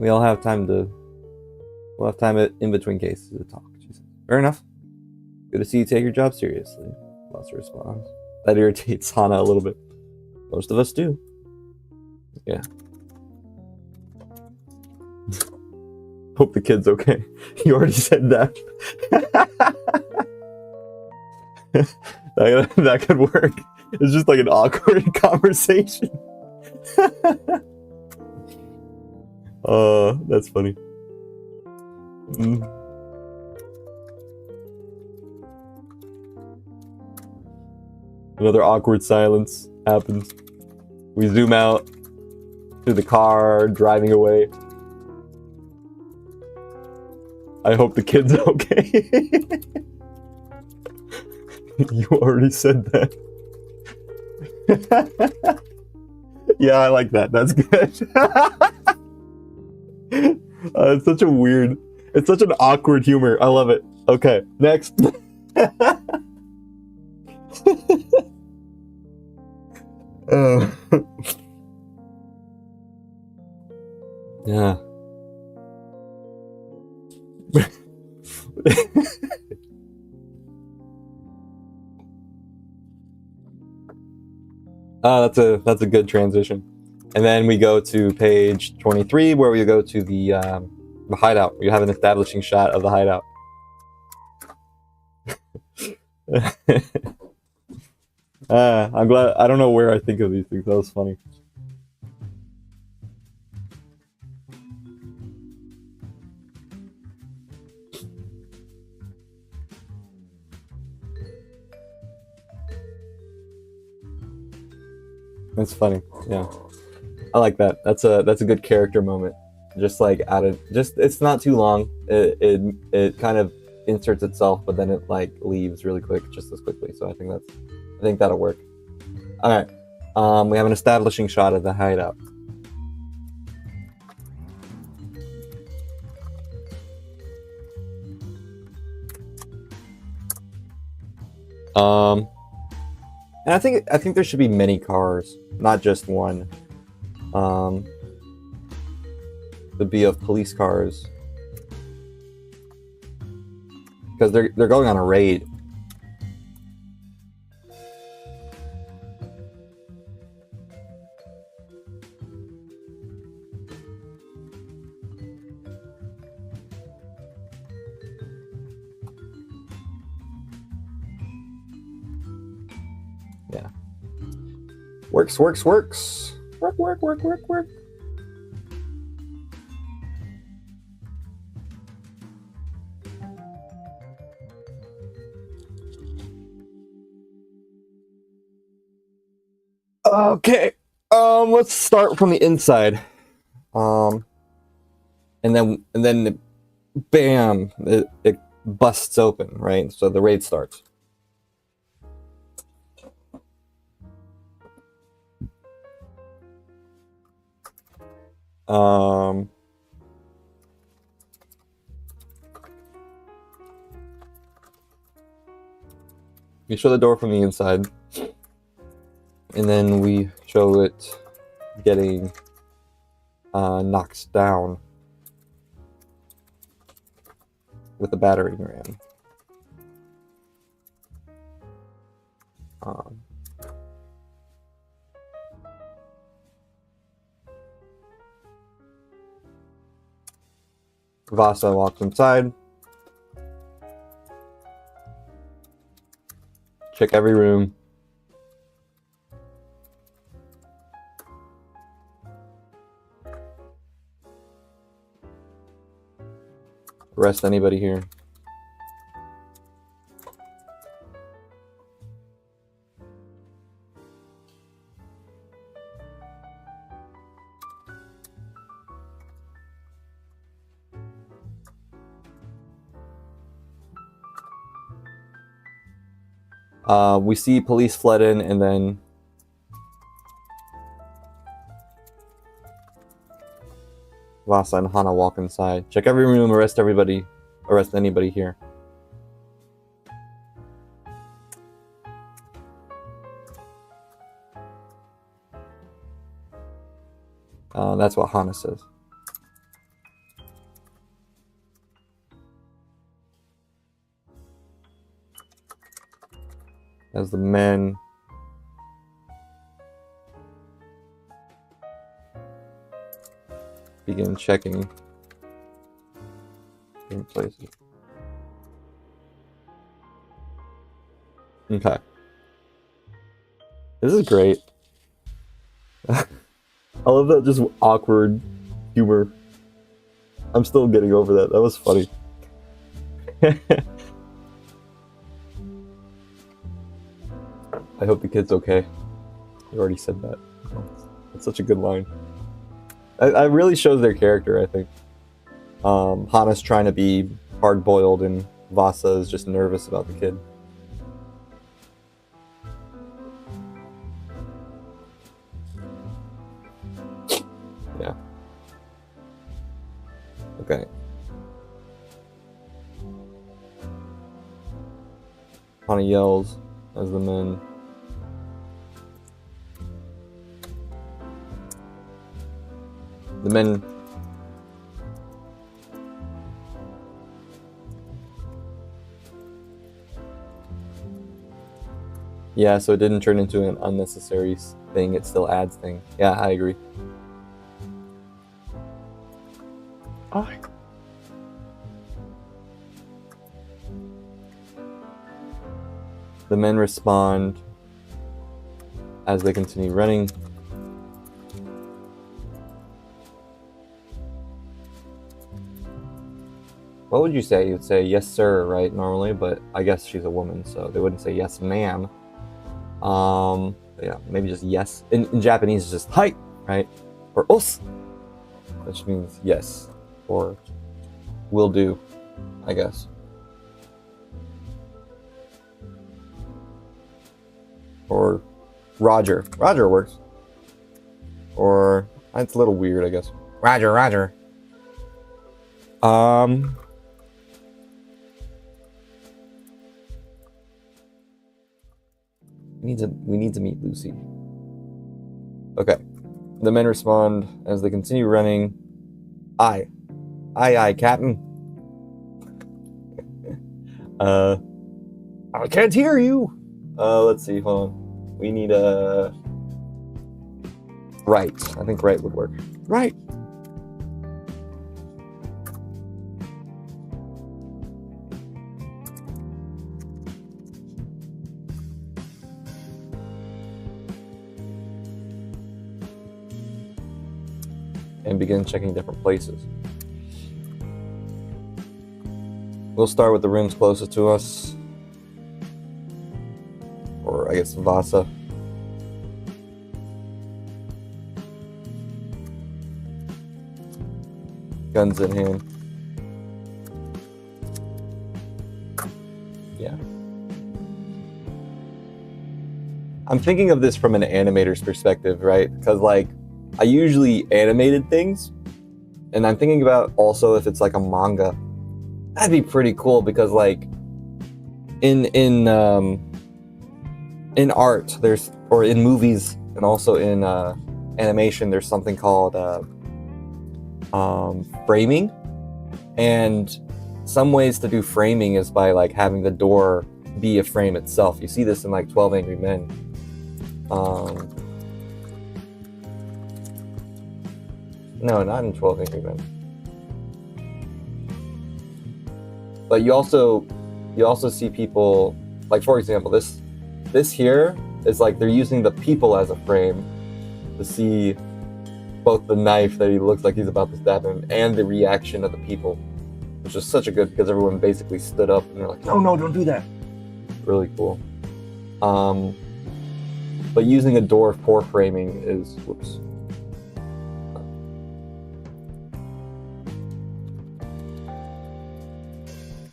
We'll have time in between cases to talk," she said. "Fair enough. Good to see you take your job seriously," Vassa responds. That irritates Hana a little bit. Most of us do. Yeah. Hope the kid's okay. You already said that. that could work. It's just like an awkward conversation. That's funny. Another awkward silence happens. We zoom out to the car driving away. I hope the kid's okay. You already said that. Yeah, I like that. That's good. It's such a weird, it's such an awkward humor. I love it. Okay, next. Yeah. That's a good transition. And then we go to page 23, where we go to the hideout. We have an establishing shot of the hideout. I'm glad. I don't know where I think of these things. That was funny. That's funny. Yeah, I like that. That's a good character moment. Just like added, just it's not too long. It kind of inserts itself, but then it like leaves really quick, just as quickly. So I think that'll work. All right. We have an establishing shot of the hideout. And I think there should be many cars, not just one. Would be of police cars, because they're going on a raid. Yeah. Works. Work. Okay. Let's start from the inside. And then bam, it busts open, right? So the raid starts. We show the door from the inside, and then we show it getting knocked down with a battering ram. Vassa walks inside. Check every room. Arrest anybody here. We see police fled in, and then Vassa and Hana walk inside. Check every room, arrest everybody, arrest anybody here. That's what Hana says. As the men begin checking in places. Okay. This is great. I love that just awkward humor. I'm still getting over that. That was funny. I hope the kid's okay. You already said that. It's such a good line. It really shows their character, I think. Hana's trying to be hard-boiled, and Vassa is just nervous about the kid. Yeah. Okay. Hana yells as the men Yeah, so it didn't turn into an unnecessary thing, it still adds thing. Yeah, I agree. Oh. The men respond as they continue running. What would you say? You'd say yes sir, right, normally, but I guess she's a woman, so they wouldn't say yes ma'am. Yeah, maybe just yes. In Japanese, it's just hai, right? Or os, which means yes, or will do, I guess. Or Roger. Roger works. Or it's a little weird, I guess. Roger, Roger. We need to meet Lucy. Okay. The men respond as they continue running. Aye, Captain. I can't hear you. Let's see. Hold on. We need a right. I think right would work. Right. And begin checking different places. We'll start with the rooms closest to us. Or I guess Vassa. Guns in hand. Yeah. I'm thinking of this from an animator's perspective, right? Because like I usually animated things, and I'm thinking about also if it's like a manga. That'd be pretty cool because like in art there's, or in movies and also in animation, there's something called framing, and some ways to do framing is by like having the door be a frame itself. You see this in like 12 Angry Men. No, not in 12 Angry Men. But you also see people, like for example, this here is like they're using the people as a frame to see both the knife that he looks like he's about to stab him and the reaction of the people, which is such a good, because everyone basically stood up and they're like, no, don't do that. Really cool. But using a door for framing is, whoops.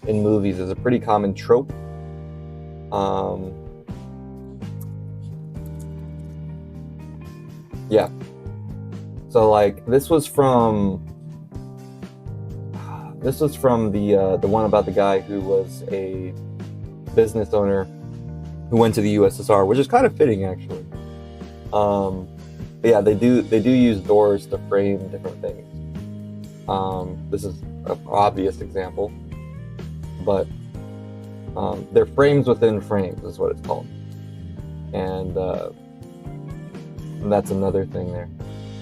In movies is a pretty common trope. Yeah. So like this was from the one about the guy who was a business owner who went to the USSR, which is kind of fitting actually. But yeah, they do use doors to frame different things. This is an obvious example, but they're frames within frames is what it's called, and that's another thing there.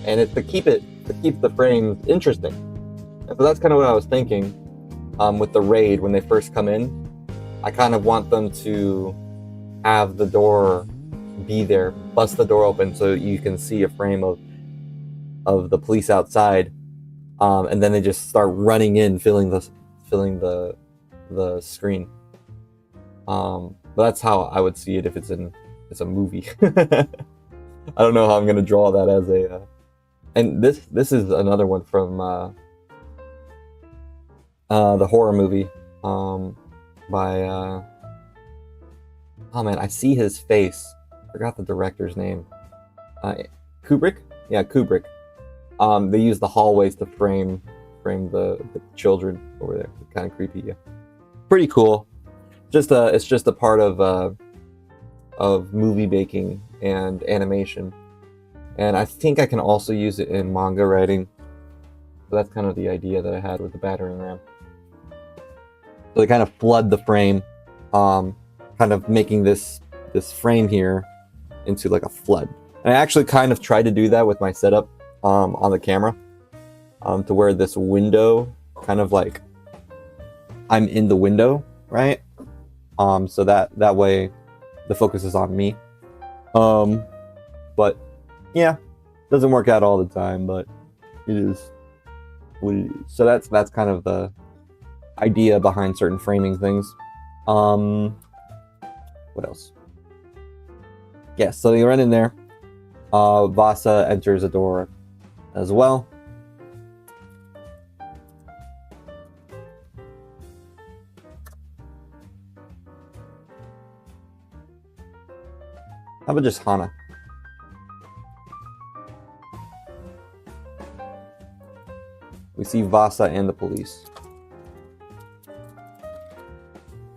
And it's to keep the frames interesting. And so that's kind of what I was thinking with the raid when they first come in. I kind of want them to have the door be there, bust the door open so you can see a frame of the police outside, and then they just start running in, filling the screen. But that's how I would see it if it's a movie. I don't know how I'm gonna draw that as a. And this is another one from the horror movie by oh man, I see his face. Forgot the director's name. Kubrick? Yeah, Kubrick. They use the hallways to frame the children over there. Kind of creepy, yeah. Pretty cool. It's just a part of movie making and animation. And I think I can also use it in manga writing. So that's kind of the idea that I had with the battering ram. So they kind of flood the frame, kind of making this frame here into like a flood. And I actually kind of tried to do that with my setup on the camera, to where this window kind of like I'm in the window, right? So that way the focus is on me. But yeah, doesn't work out all the time, but it is what it is. So that's kind of the idea behind certain framing things. What else? Yes, so they run in there. Vassa enters a door as well. How about just Hana? We see Vassa and the police.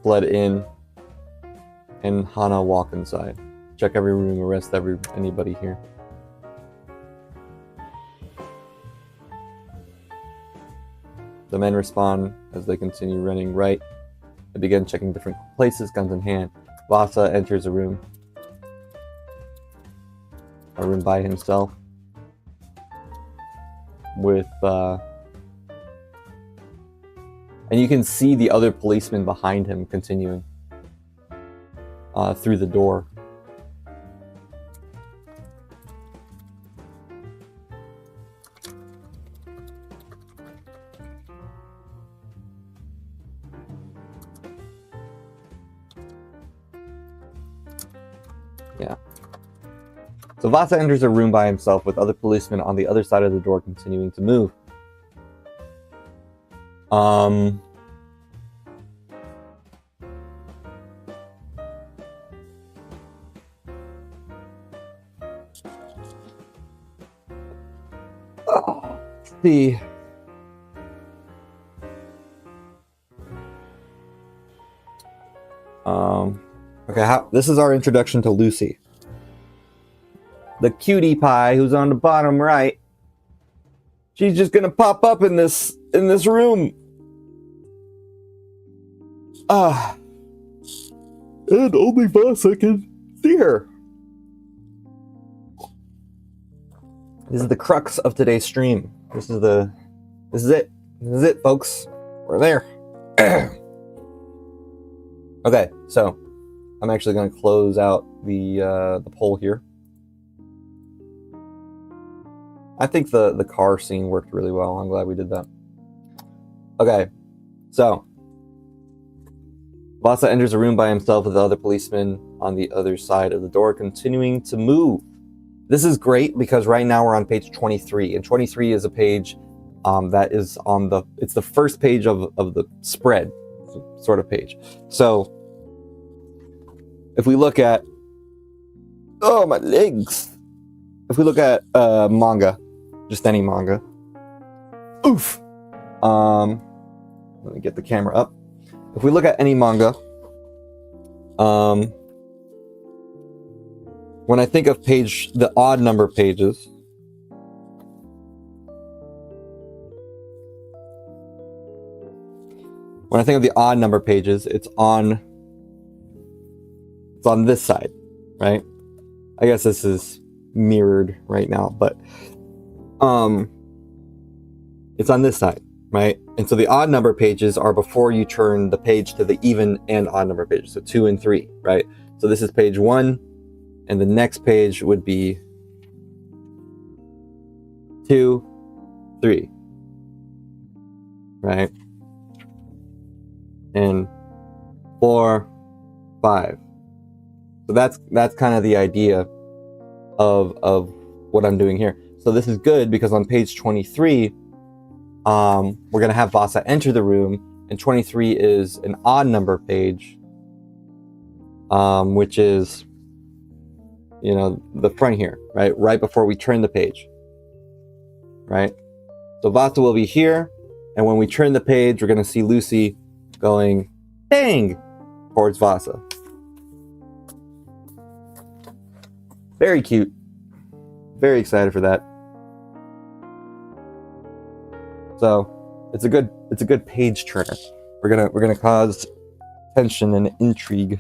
Fled in, and Hana walk inside. Check every room, arrest anybody here. The men respond as they continue running right. They begin checking different places, guns in hand. Vassa enters a room by himself with and you can see the other policemen behind him continuing through the door. Yeah. So Vassa enters a room by himself with other policemen on the other side of the door continuing to move. Let's see. Okay, this is our introduction to Lucy. The cutie pie who's on the bottom right. She's just gonna pop up in this room. And only Vassa can see her. This is the crux of today's stream. This is it. This is it, folks. We're there. Okay, so I'm actually going to close out the poll here. I think the car scene worked really well. I'm glad we did that. Okay, so Vassa enters a room by himself with the other policemen on the other side of the door, continuing to move. This is great because right now we're on page 23, and 23 is a page that is on it's the first page of the spread sort of page. So if we look at, oh, my legs. If we look at manga, just any manga. Oof. Let me get the camera up. If we look at any manga, when I think of the odd number pages, it's on this side, right? I guess this is mirrored right now, but it's on this side, right? And so the odd number pages are before you turn the page to the even and odd number pages, so 2 and 3, right? So this is page 1, and the next page would be 2, 3, right? And 4, 5. So that's kind of the idea of what I'm doing here. So this is good because on page 23, we're going to have Vassa enter the room, and 23 is an odd number page, which is, you know, the front here, right? Right before we turn the page, right? So Vassa will be here, and when we turn the page, we're going to see Lucy going, bang, towards Vassa. Very cute. Very excited for that. So it's a good page turner. We're gonna cause tension and intrigue,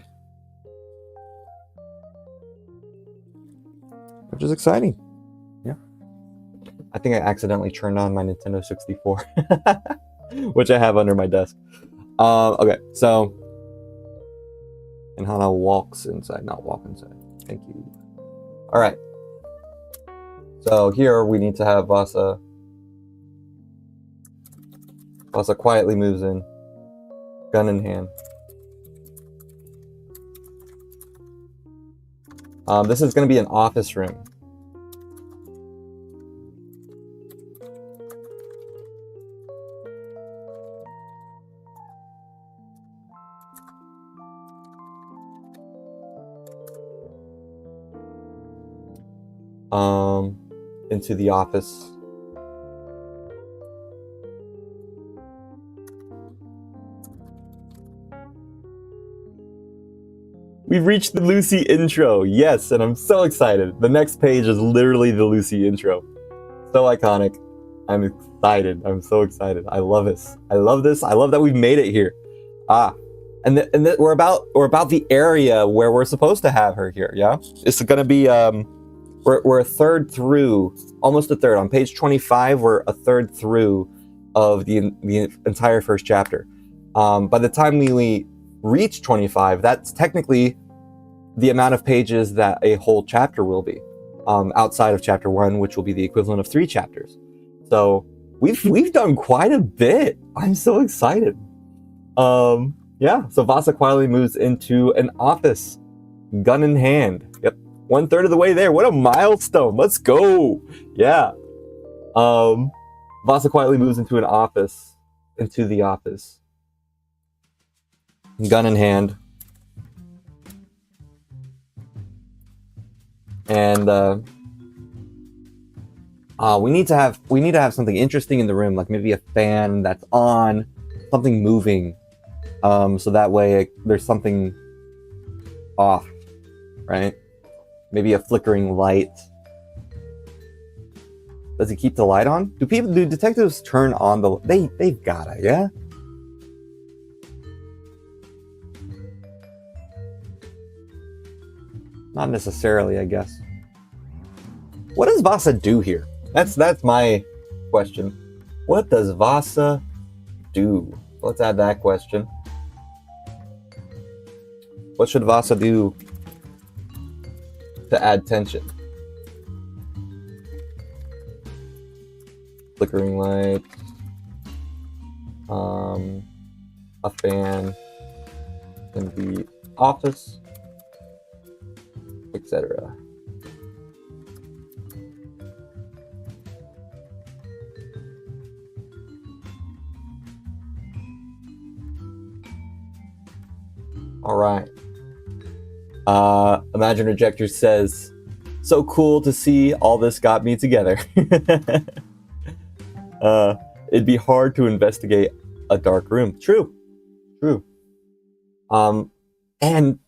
which is exciting. Yeah. I think I accidentally turned on my Nintendo 64, which I have under my desk. Okay, so and Hana walks inside, not walk inside. Thank you. All right. So here we need to have Vassa. Vassa quietly moves in, gun in hand. This is going to be an office room. Into the office. We've reached the Lucy intro. Yes, and I'm so excited. The next page is literally the Lucy intro. So iconic. I'm excited. I'm so excited. I love this. I love this. I love that we've made it here. And we're about the area where we're supposed to have her here. Yeah, it's gonna be we're a third through, almost a third. On page 25, we're a third through of the entire first chapter. By the time we reach 25, that's technically the amount of pages that a whole chapter will be, outside of chapter 1, which will be the equivalent of 3 chapters. So we've done quite a bit. I'm so excited. Yeah, so Vassa quietly moves into an office, gun in hand. Yep, 1/3 of the way there. What a milestone! Let's go. Yeah. Vassa quietly moves into the office, gun in hand, and we need to have something interesting in the room, like maybe a fan that's on, something moving, so that way there's something off, right? Maybe a flickering light. Does he keep the light on? Do detectives turn on the? They've gotta, yeah. Not necessarily, I guess. What does Vassa do here? That's my question. What does Vassa do? Let's add that question. What should Vassa do to add tension? Flickering light, a fan in the office, etc. All right. Imagine Rejector says, "So cool to see all this got me together." It'd be hard to investigate a dark room. True. And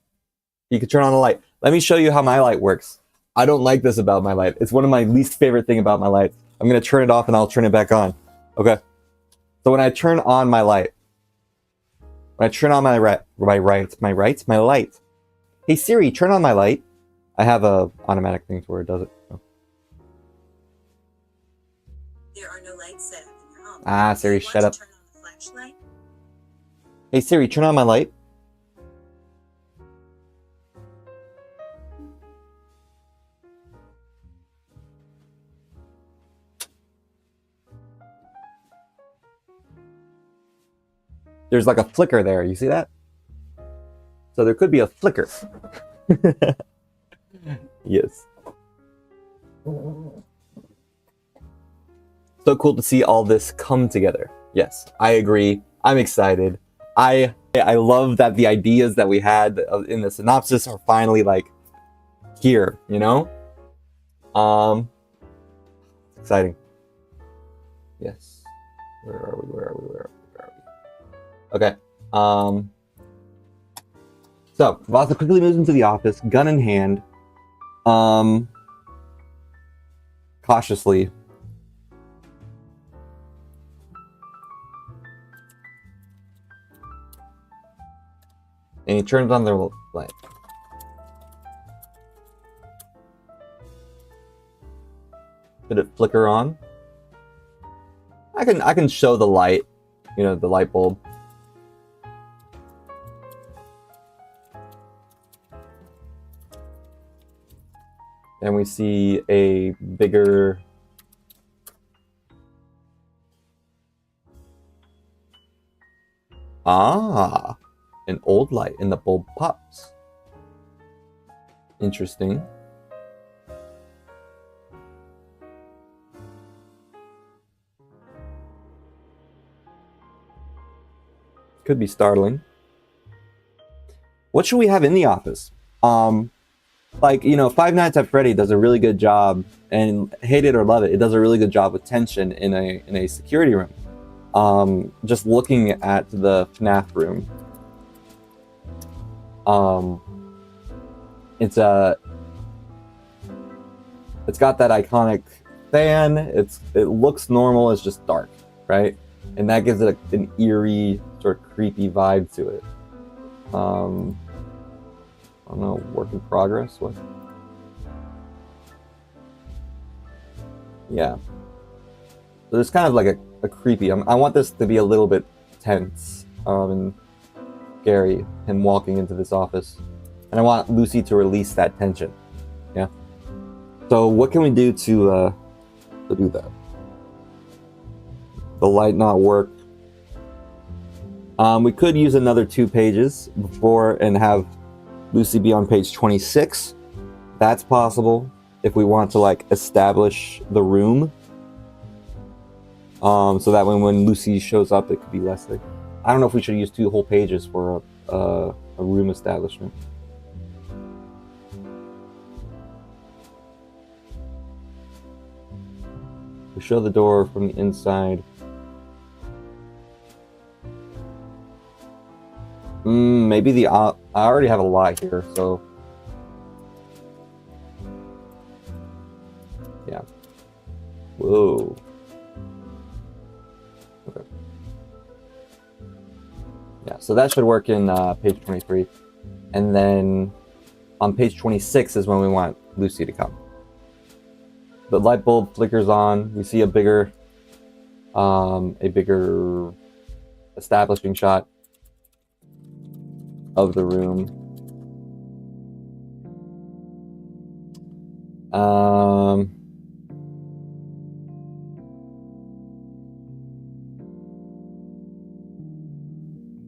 you could turn on the light. Let me show you how my light works. I don't like this about my light. It's one of my least favorite thing about my light. I'm gonna turn it off and I'll turn it back on. Okay. So when I turn on my light, when I turn on my light. Hey Siri, turn on my light. I have a automatic thing where it does it. So. There are no lights set up in your home. Ah, Siri, shut up. Turn on the flashlight? Hey Siri, turn on my light. There's like a flicker there. You see that? So there could be a flicker. Yes. So cool to see all this come together. Yes, I agree. I'm excited. I love that the ideas that we had in the synopsis are finally like here, you know? It's exciting. Yes. Where are we? Okay. So Vassa quickly moves into the office, gun in hand. Cautiously. And he turns on the light. Did it flicker on? I can show the light, you know, the light bulb. And we see a bigger an old light, and the bulb pops. Interesting. Could be startling. What should we have in the office? Like, you know, Five Nights at Freddy does a really good job, and hate it or love it, it does a really good job with tension in a security room. Just looking at the FNAF room, it's got that iconic fan. It looks normal. It's just dark, right? And that gives it an eerie, sort of creepy vibe to it. I don't know, work in progress? What? Yeah. So there's kind of like a creepy... I want this to be a little bit tense and scary, him walking into this office. And I want Lucy to release that tension. Yeah. So what can we do to do that? The light not work. We could use another 2 pages before and have Lucy be on page 26. That's possible if we want to like establish the room. So that when Lucy shows up, it could be less like... I don't know if we should use 2 whole pages for a room establishment. We show the door from the inside. Maybe the... I already have a lie here, so... Yeah. Whoa. Okay. Yeah, so that should work in page 23. And then on page 26 is when we want Lucy to come. The light bulb flickers on. We see a bigger establishing shot of the room.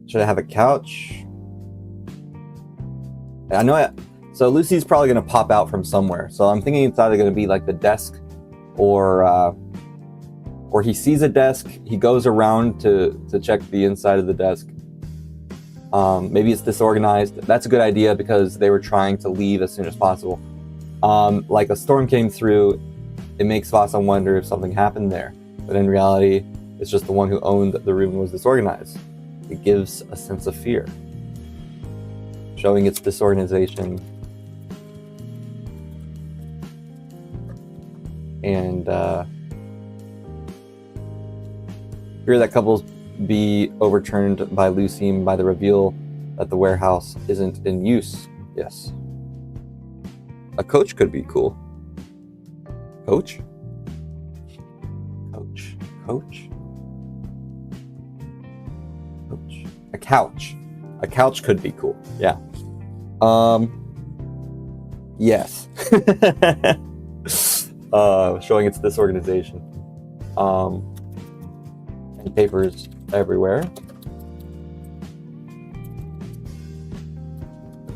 Should I have a couch? I know it. So Lucy's probably going to pop out from somewhere. So I'm thinking it's either going to be like the desk, or he sees a desk, he goes around to check the inside of the desk. Maybe it's disorganized. That's a good idea because they were trying to leave as soon as possible. Like a storm came through, it makes Vassa wonder if something happened there. But in reality, it's just the one who owned the room was disorganized. It gives a sense of fear, showing its disorganization. And fear that couples be overturned by Lucy by the reveal that the warehouse isn't in use. Yes. A coach could be cool. Coach? Coach. Coach? Coach. A couch. A couch could be cool. Yeah. Yes. Showing its disorganization. And papers everywhere.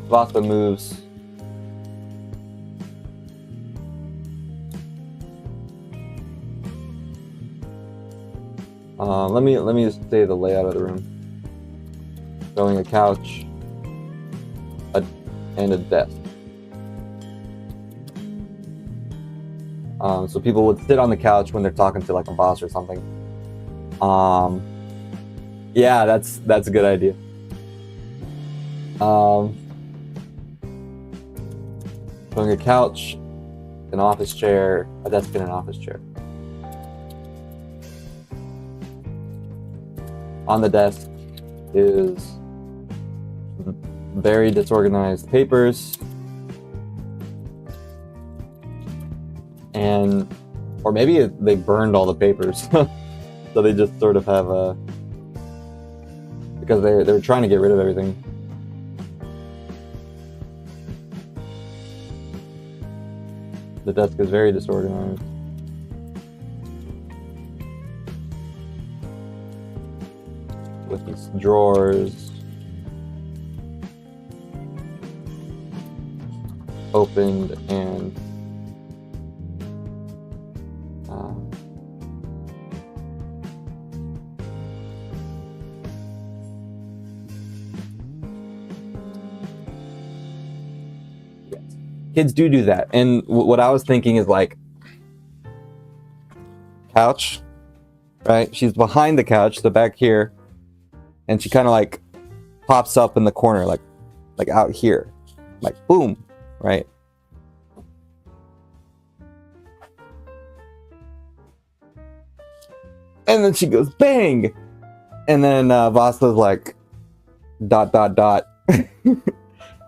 Vassa moves. Let me just say the layout of the room. Showing a couch, and a desk. So people would sit on the couch when they're talking to like a boss or something. Yeah, that's a good idea. Showing a couch, an office chair, a desk and an office chair. On the desk is very disorganized papers, and or maybe they burned all the papers, so they just sort of have a, because they were trying to get rid of everything. The desk is very disorganized. With these drawers opened, and yes. Kids do that. And what I was thinking is like, couch, right? She's behind the couch, the back here, and she kind of like pops up in the corner, like out here, like boom, right? And then she goes bang, and then Vassa's like dot dot dot, and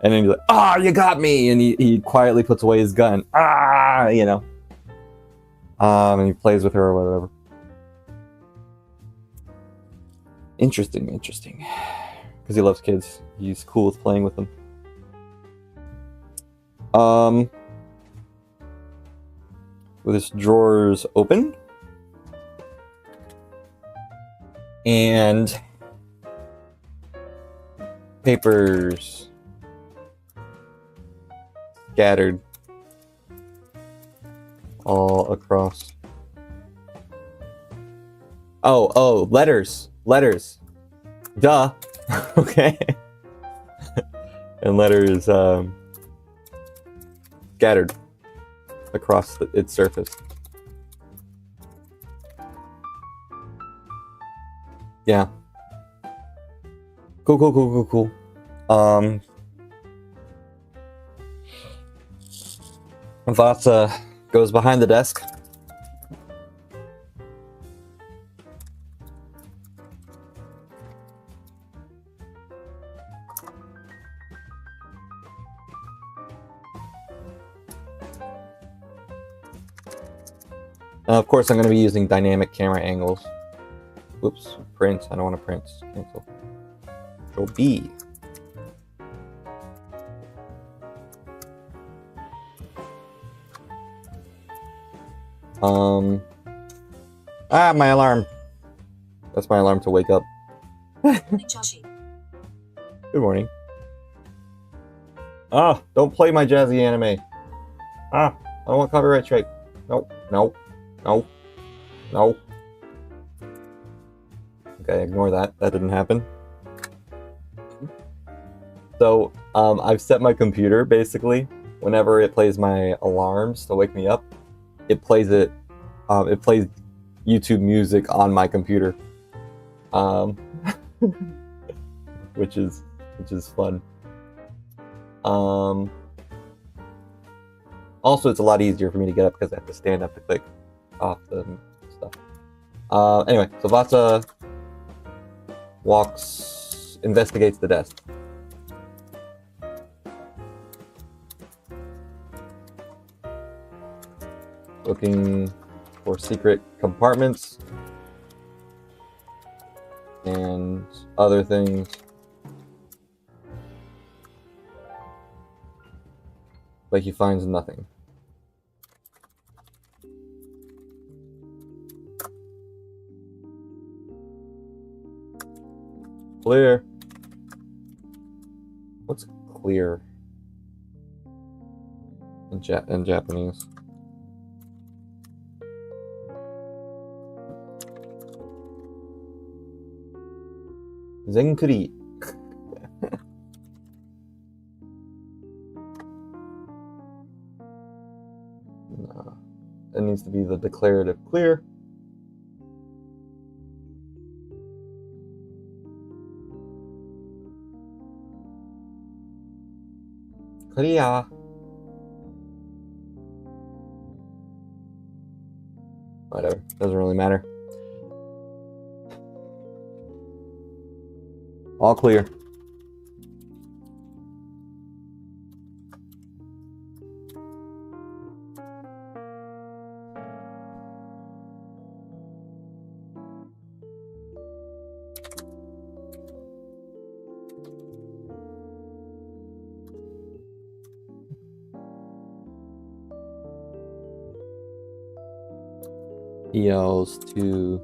then he's like, ah, you got me, and he quietly puts away his gun, you know, and he plays with her or whatever. Interesting, because he loves kids. He's cool with playing with them. With his drawers open, and papers scattered all across. Oh, letters. Duh. Okay. And letters scattered across its surface. Yeah. Cool. Vassa goes behind the desk. Of course, I'm going to be using dynamic camera angles. Oops, print. I don't want to print. Cancel. Control B. My alarm. That's my alarm to wake up. Hiyoshi. Good morning. Don't play my jazzy anime. I don't want copyright strike. No. Okay, ignore that. That didn't happen. So, I've set my computer, basically, whenever it plays my alarms to wake me up, it plays YouTube music on my computer. Which is fun. Also, it's a lot easier for me to get up because I have to stand up to click off the stuff. Anyway, so Vassa investigates the desk. Looking for secret compartments and other things. But he finds nothing. Clear. What's clear in Japanese? Zenkuri. No. It needs to be the declarative clear. Clear. Whatever. Doesn't really matter. All clear. He yells to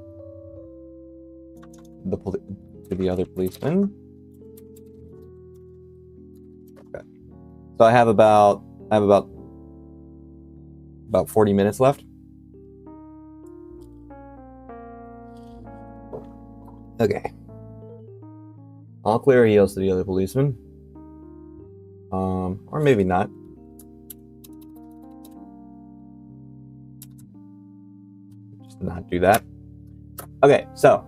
the other policeman. Okay. So I have about I have about 40 minutes left. Okay. I'll clear heels to the other policeman. Or maybe not. Just not do that. Okay, so.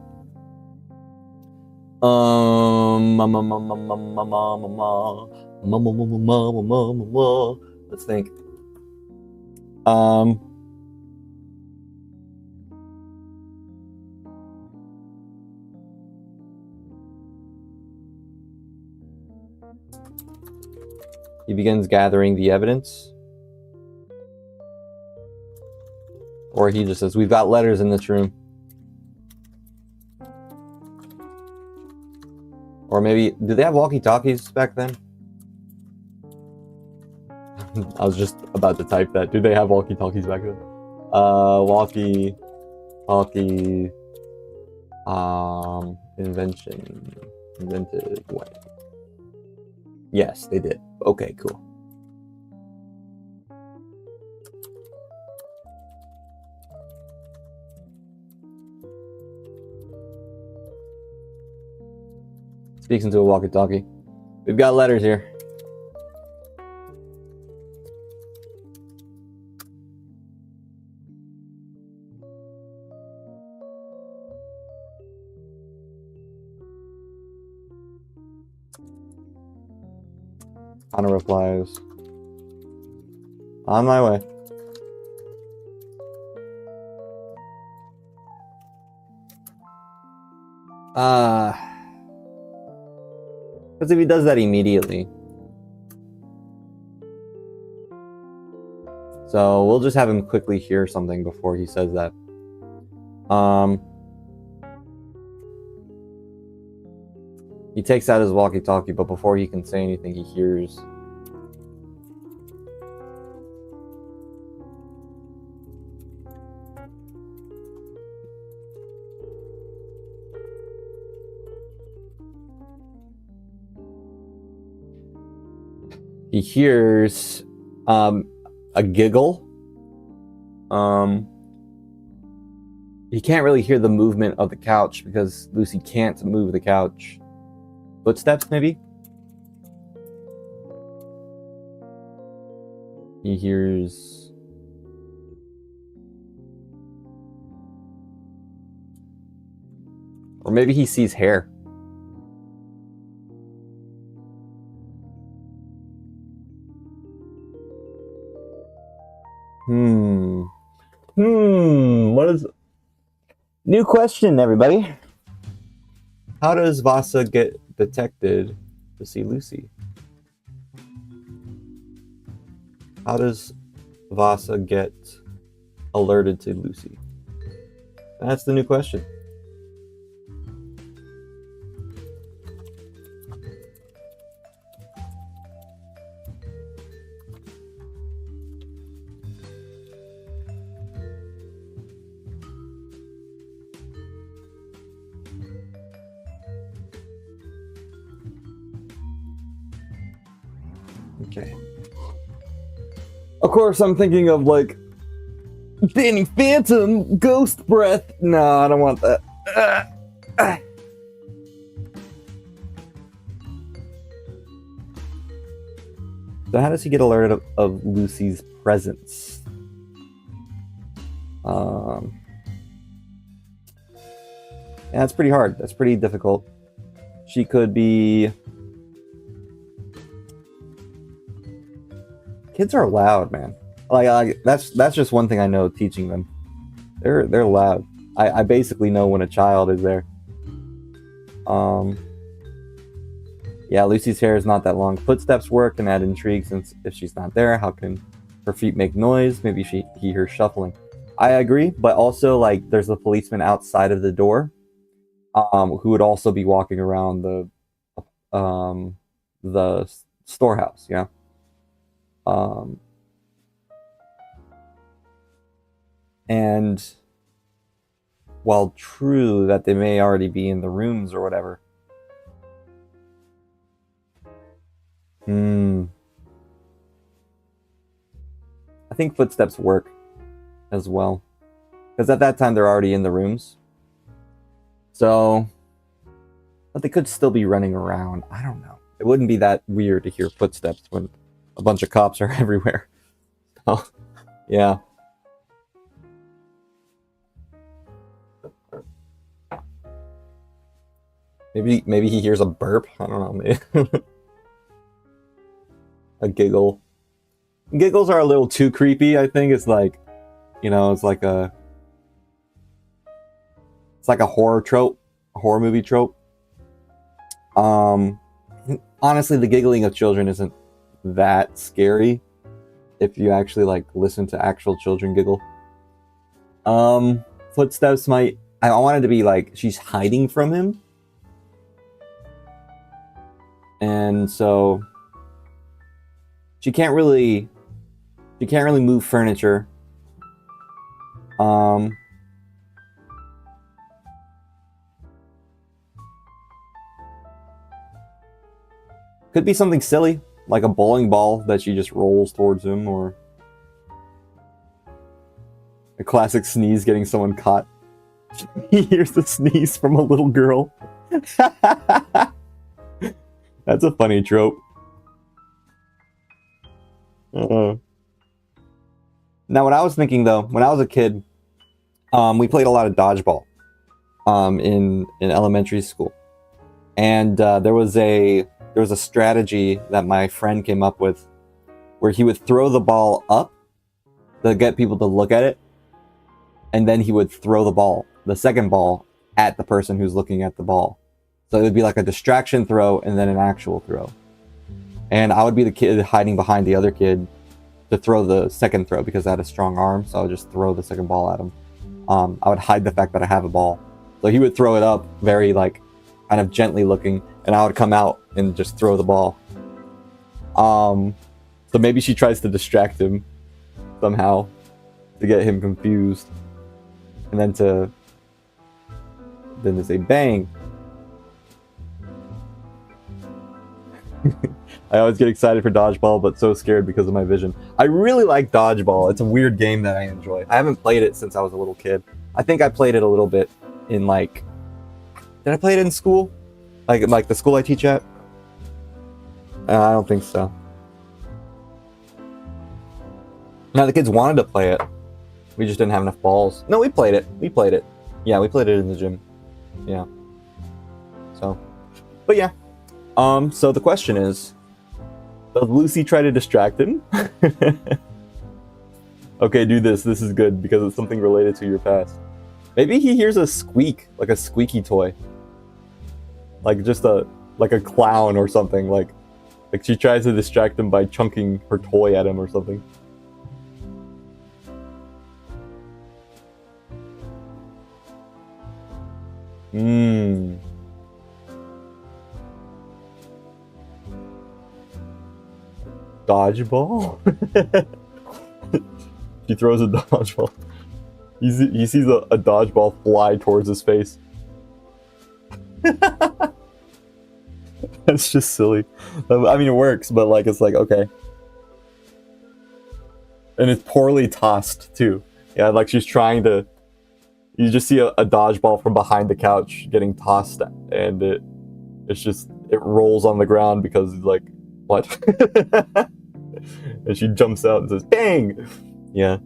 Let's think. He begins gathering the evidence. Or he just says, we've got letters in this room. Or maybe, do they have walkie-talkies back then? I was just about to type that. Do they have walkie-talkies back then? Walkie-talkie, invented when? Yes, they did. Okay, cool. Speaks into a walkie-talkie. We've got letters here. Hana replies, on my way. Because if he does that immediately. So we'll just have him quickly hear something before he says that. He takes out his walkie-talkie, but before he can say anything, he hears a giggle. He can't really hear the movement of the couch because Lucy can't move the couch. Footsteps, maybe? He hears or maybe he sees hair. What is... New question, everybody. How does Vassa get detected to see Lucy? How does Vassa get alerted to Lucy? That's the new question. Okay. Of course, I'm thinking of like Danny Phantom, Ghost Breath. No, I don't want that. So how does he get alerted of Lucy's presence? Yeah, that's pretty hard. That's pretty difficult. She could be... Kids are loud, man. Like that's just one thing I know teaching them. They're loud. I basically know when a child is there. Yeah, Lucy's hair is not that long. Footsteps work and add intrigue since if she's not there, how can her feet make noise? Maybe he hears shuffling. I agree, but also like there's a policeman outside of the door, who would also be walking around the storehouse. Yeah. And while true that they may already be in the rooms or whatever, I think footsteps work as well. Because at that time, they're already in the rooms. So, but they could still be running around. I don't know. It wouldn't be that weird to hear footsteps when a bunch of cops are everywhere. Oh, yeah. Maybe he hears a burp. I don't know. Maybe a giggle. Giggles are a little too creepy. I think it's like, you know, it's like a horror trope, a horror movie trope. Honestly, the giggling of children isn't that scary if you actually like listen to actual children giggle. Footsteps might. I wanted to be like she's hiding from him. And so she can't really move furniture. Could be something silly, like a bowling ball that she just rolls towards him, or a classic sneeze getting someone caught. He hears the sneeze from a little girl. That's a funny trope. Now, what I was thinking though, when I was a kid, we played a lot of dodgeball in elementary school, and there was a strategy that my friend came up with, where he would throw the ball up to get people to look at it, and then he would throw the second ball, at the person who's looking at the ball. So it would be like a distraction throw and then an actual throw. And I would be the kid hiding behind the other kid to throw the second throw because I had a strong arm, so I would just throw the second ball at him. I would hide the fact that I have a ball. So he would throw it up very like kind of gently looking, and I would come out and just throw the ball. So maybe she tries to distract him somehow to get him confused. And then to say bang. I always get excited for dodgeball, but so scared because of my vision. I really like dodgeball. It's a weird game that I enjoy. I haven't played it since I was a little kid. I think I played it a little bit in like... Did I play it in school? Like the school I teach at? I don't think so. Now the kids wanted to play it. We just didn't have enough balls. No, we played it. Yeah, we played it in the gym. Yeah. So, but yeah. So the question is, does Lucy try to distract him? Okay, do this. This is good because it's something related to your past. Maybe he hears a squeak, like a squeaky toy. Like just like a clown or something. Like she tries to distract him by chunking her toy at him or something. Dodgeball? He throws a dodgeball. He sees a dodgeball fly towards his face. That's just silly. I mean, it works, but like it's like, okay. And it's poorly tossed too. Yeah, like she's trying to... You just see a dodgeball from behind the couch getting tossed, and it rolls on the ground because it's like, what? And she jumps out and says, bang! Yeah,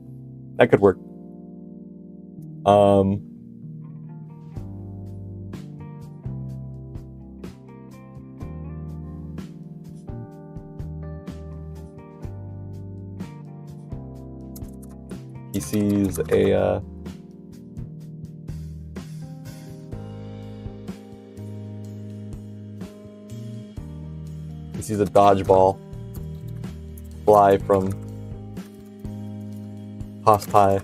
that could work. He sees a dodgeball fly from tossed high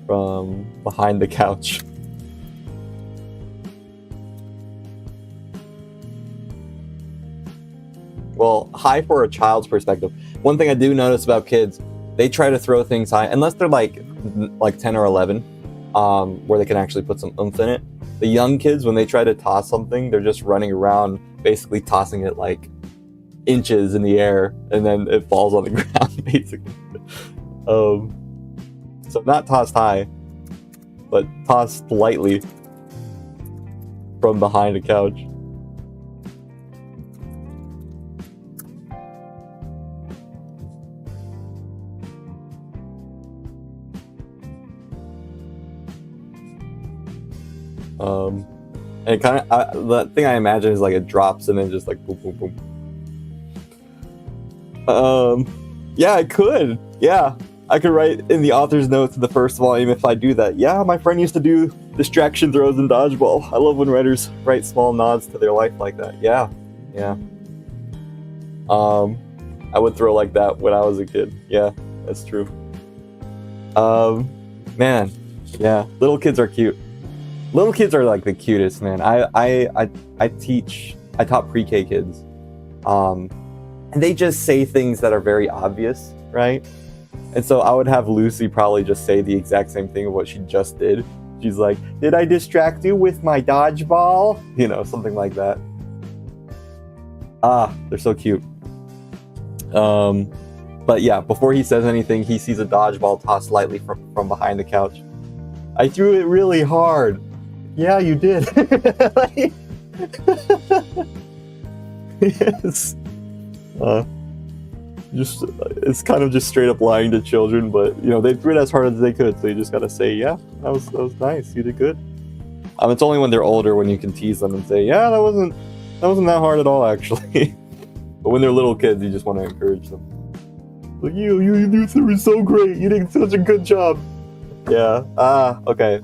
from behind the couch. Well, high for a child's perspective. One thing I do notice about kids, they try to throw things high, unless they're like 10 or 11, where they can actually put some oomph in it. The young kids, when they try to toss something, they're just running around basically tossing it like inches in the air, and then it falls on the ground. basically. So not tossed high, but tossed lightly from behind a couch. And it kind of, the thing I imagine is like it drops and then just like boom, boom, boom. Yeah, I could. Yeah, I could write in the author's notes in the first volume if I do that. Yeah, my friend used to do distraction throws and dodgeball. I love when writers write small nods to their life like that. Yeah, yeah. I would throw like that when I was a kid. Yeah, that's true. Man, yeah, little kids are cute. Little kids are like the cutest, man. I taught pre-K kids, and they just say things that are very obvious, right? And so I would have Lucy probably just say the exact same thing of what she just did. She's like, "Did I distract you with my dodgeball?" You know, something like that. Ah, they're so cute. But yeah, before he says anything, he sees a dodgeball tossed lightly from behind the couch. I threw it really hard. Yeah, you did. Yes. Just it's kind of just straight up lying to children, but you know they threw it as hard as they could, so you just gotta say, yeah, that was nice. You did good. It's only when they're older when you can tease them and say, yeah, that wasn't that hard at all, actually. But when they're little kids, you just want to encourage them. Like you threw it so great. You did such a good job. Yeah. Okay.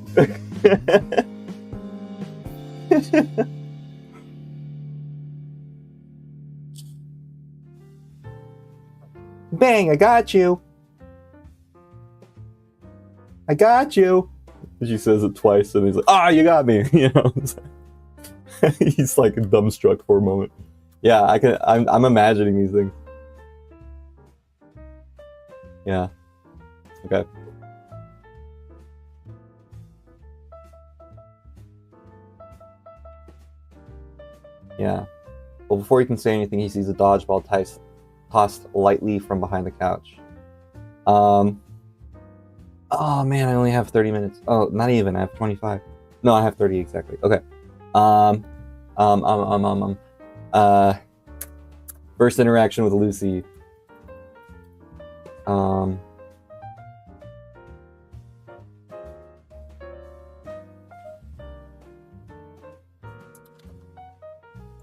Bang, I got you. I got you. She says it twice and he's like, you got me. You know. He's like dumbstruck for a moment. Yeah, I'm imagining these things. Yeah. Okay. Yeah. Well, before he can say anything, he sees a dodgeball tossed lightly from behind the couch. Oh man, I only have 30 minutes. Oh, not even. I have 25. No, I have 30 exactly. Okay. First interaction with Lucy.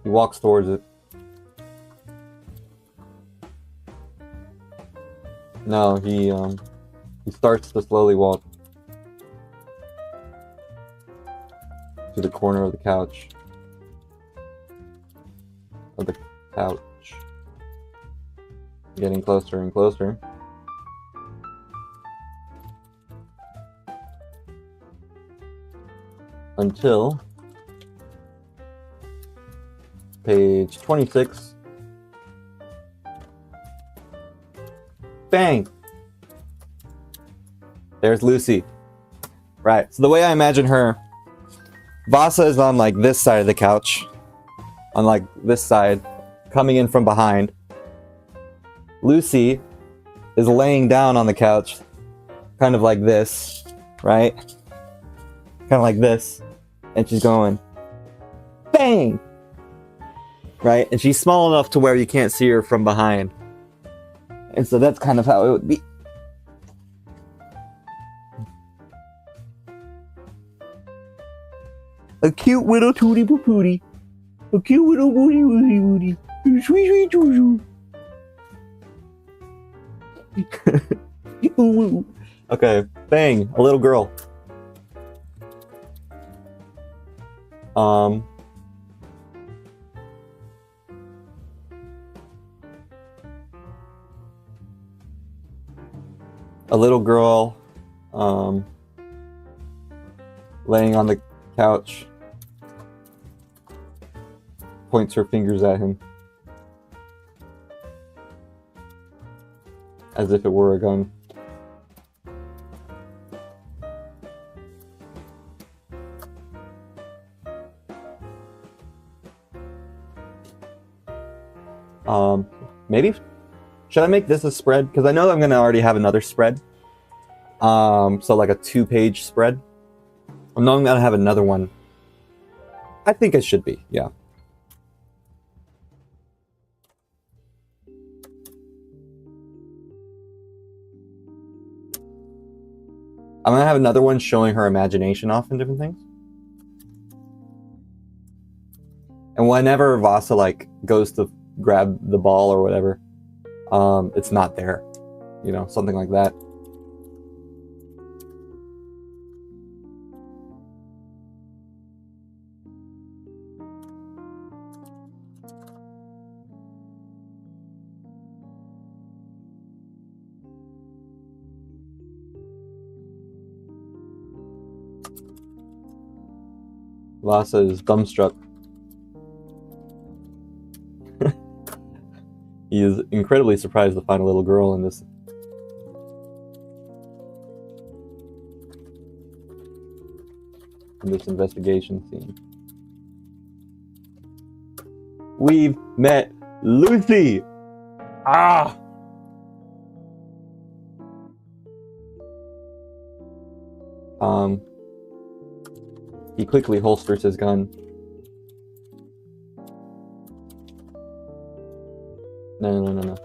He walks towards it. No, he starts to slowly walk to the corner of the couch. Getting closer and closer. Until page 26. Bang! There's Lucy. Right, so the way I imagine her, Vassa is on like this side of the couch. On like this side, coming in from behind. Lucy is laying down on the couch, kind of like this, right? Kind of like this. And she's going, bang! Right? And she's small enough to where you can't see her from behind. And so that's kind of how it would be. A cute little tootie pootie. A cute little booty woody woody. Sweet sweet choo choo. Okay, bang, a little girl. A little girl, laying on the couch, points her fingers at him as if it were a gun. Maybe Should I make this a spread? Because I know I'm going to already have another spread. So like a 2-page spread. I know I'm going to have another one. I think it should be, yeah. I'm going to have another one showing her imagination off and different things. And whenever Vassa like goes to grab the ball or whatever, it's not there. You know, something like that. Vassa is dumbstruck. He is incredibly surprised to find a little girl in this. In this investigation scene. We've met Lucy! Ah! He quickly holsters his gun. No.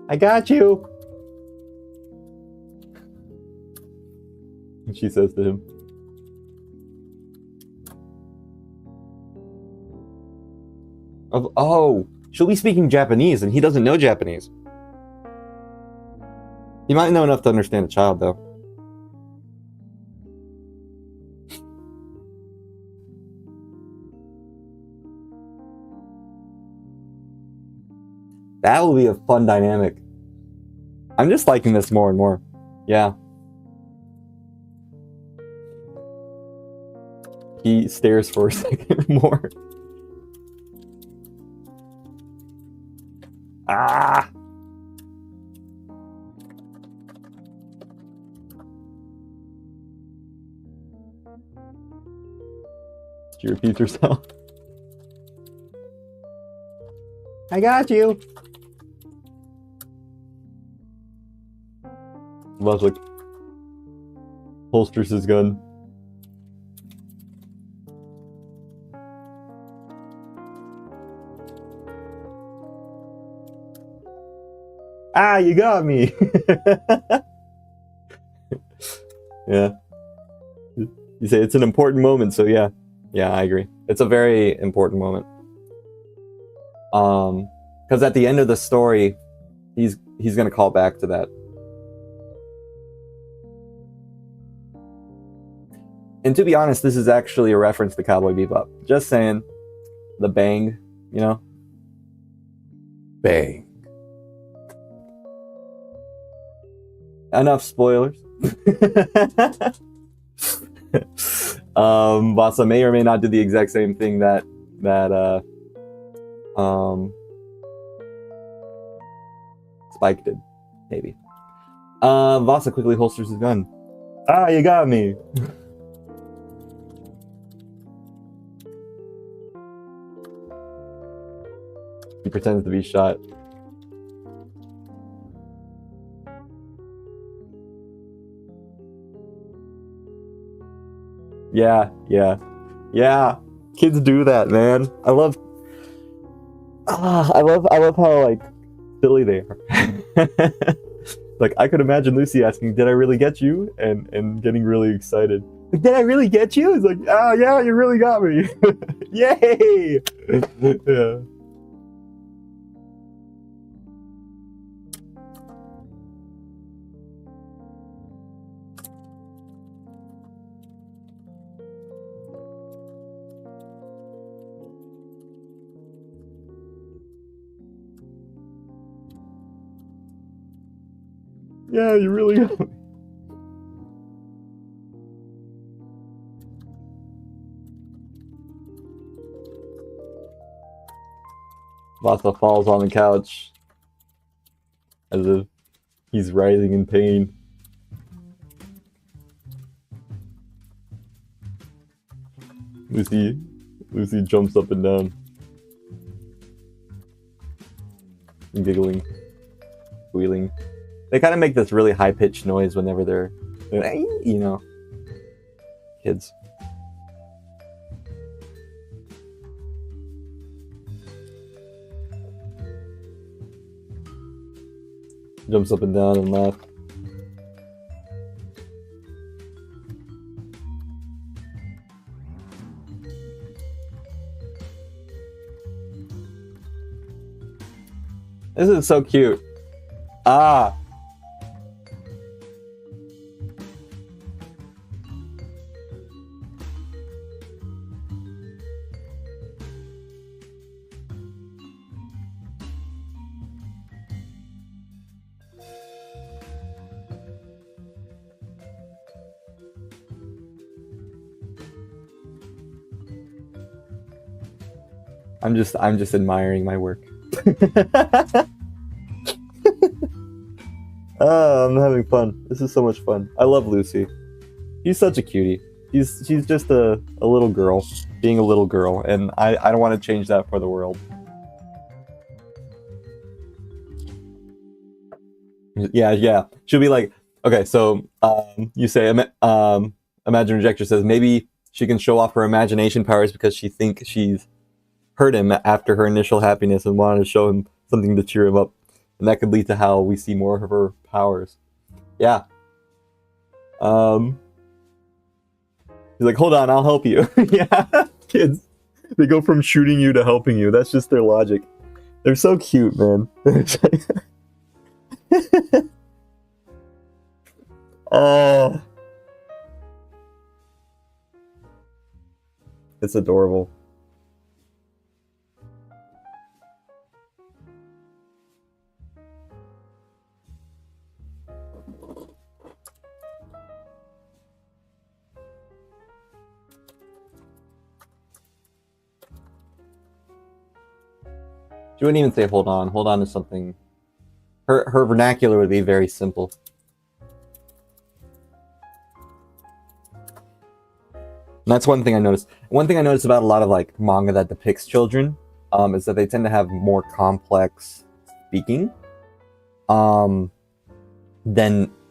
I got you! She says to him. Oh, she'll be speaking Japanese and he doesn't know Japanese. He might know enough to understand a child, though. That will be a fun dynamic. I'm just liking this more and more. Yeah. He stares for a second more. Ah! She repeats herself. I got you! Vassa holsters his gun. Ah, you got me! Yeah. You say it's an important moment, so yeah. Yeah, I agree. It's a very important moment. Because at the end of the story, he's gonna call back to that. And to be honest, this is actually a reference to Cowboy Bebop. Just saying. The bang, you know? Bang. Enough spoilers. Vassa may or may not do the exact same thing that Spike did, maybe. Vassa quickly holsters his gun. Ah, you got me. He pretends to be shot. Yeah. Kids do that, man. I love how like silly they are. Like I could imagine Lucy asking, "Did I really get you?" and getting really excited. Like, did I really get you? It's like, oh yeah, you really got me. Yay! Yeah. Yeah, you really got me. Vassa falls on the couch as if he's writhing in pain. Lucy jumps up and down. giggling, squealing. They kind of make this really high-pitched noise whenever they're, you know, kids. Jumps up and down and laughs. This is so cute. Ah. I'm just admiring my work. Oh, I'm having fun. This is so much fun. I love Lucy. She's such a cutie. She's just a little girl, being a little girl, and I don't want to change that for the world. Yeah. She'll be like, okay, so you say, Imagine Rejector says maybe she can show off her imagination powers because she thinks she's hurt him after her initial happiness and wanted to show him something to cheer him up. And that could lead to how we see more of her powers. Yeah. He's like, hold on, I'll help you. Yeah, kids. They go from shooting you to helping you. That's just their logic. They're so cute, man. Oh. It's adorable. She wouldn't even say hold on. Hold on to something. Her vernacular would be very simple. And that's one thing I noticed. One thing I noticed about a lot of like manga that depicts children is that they tend to have more complex speaking than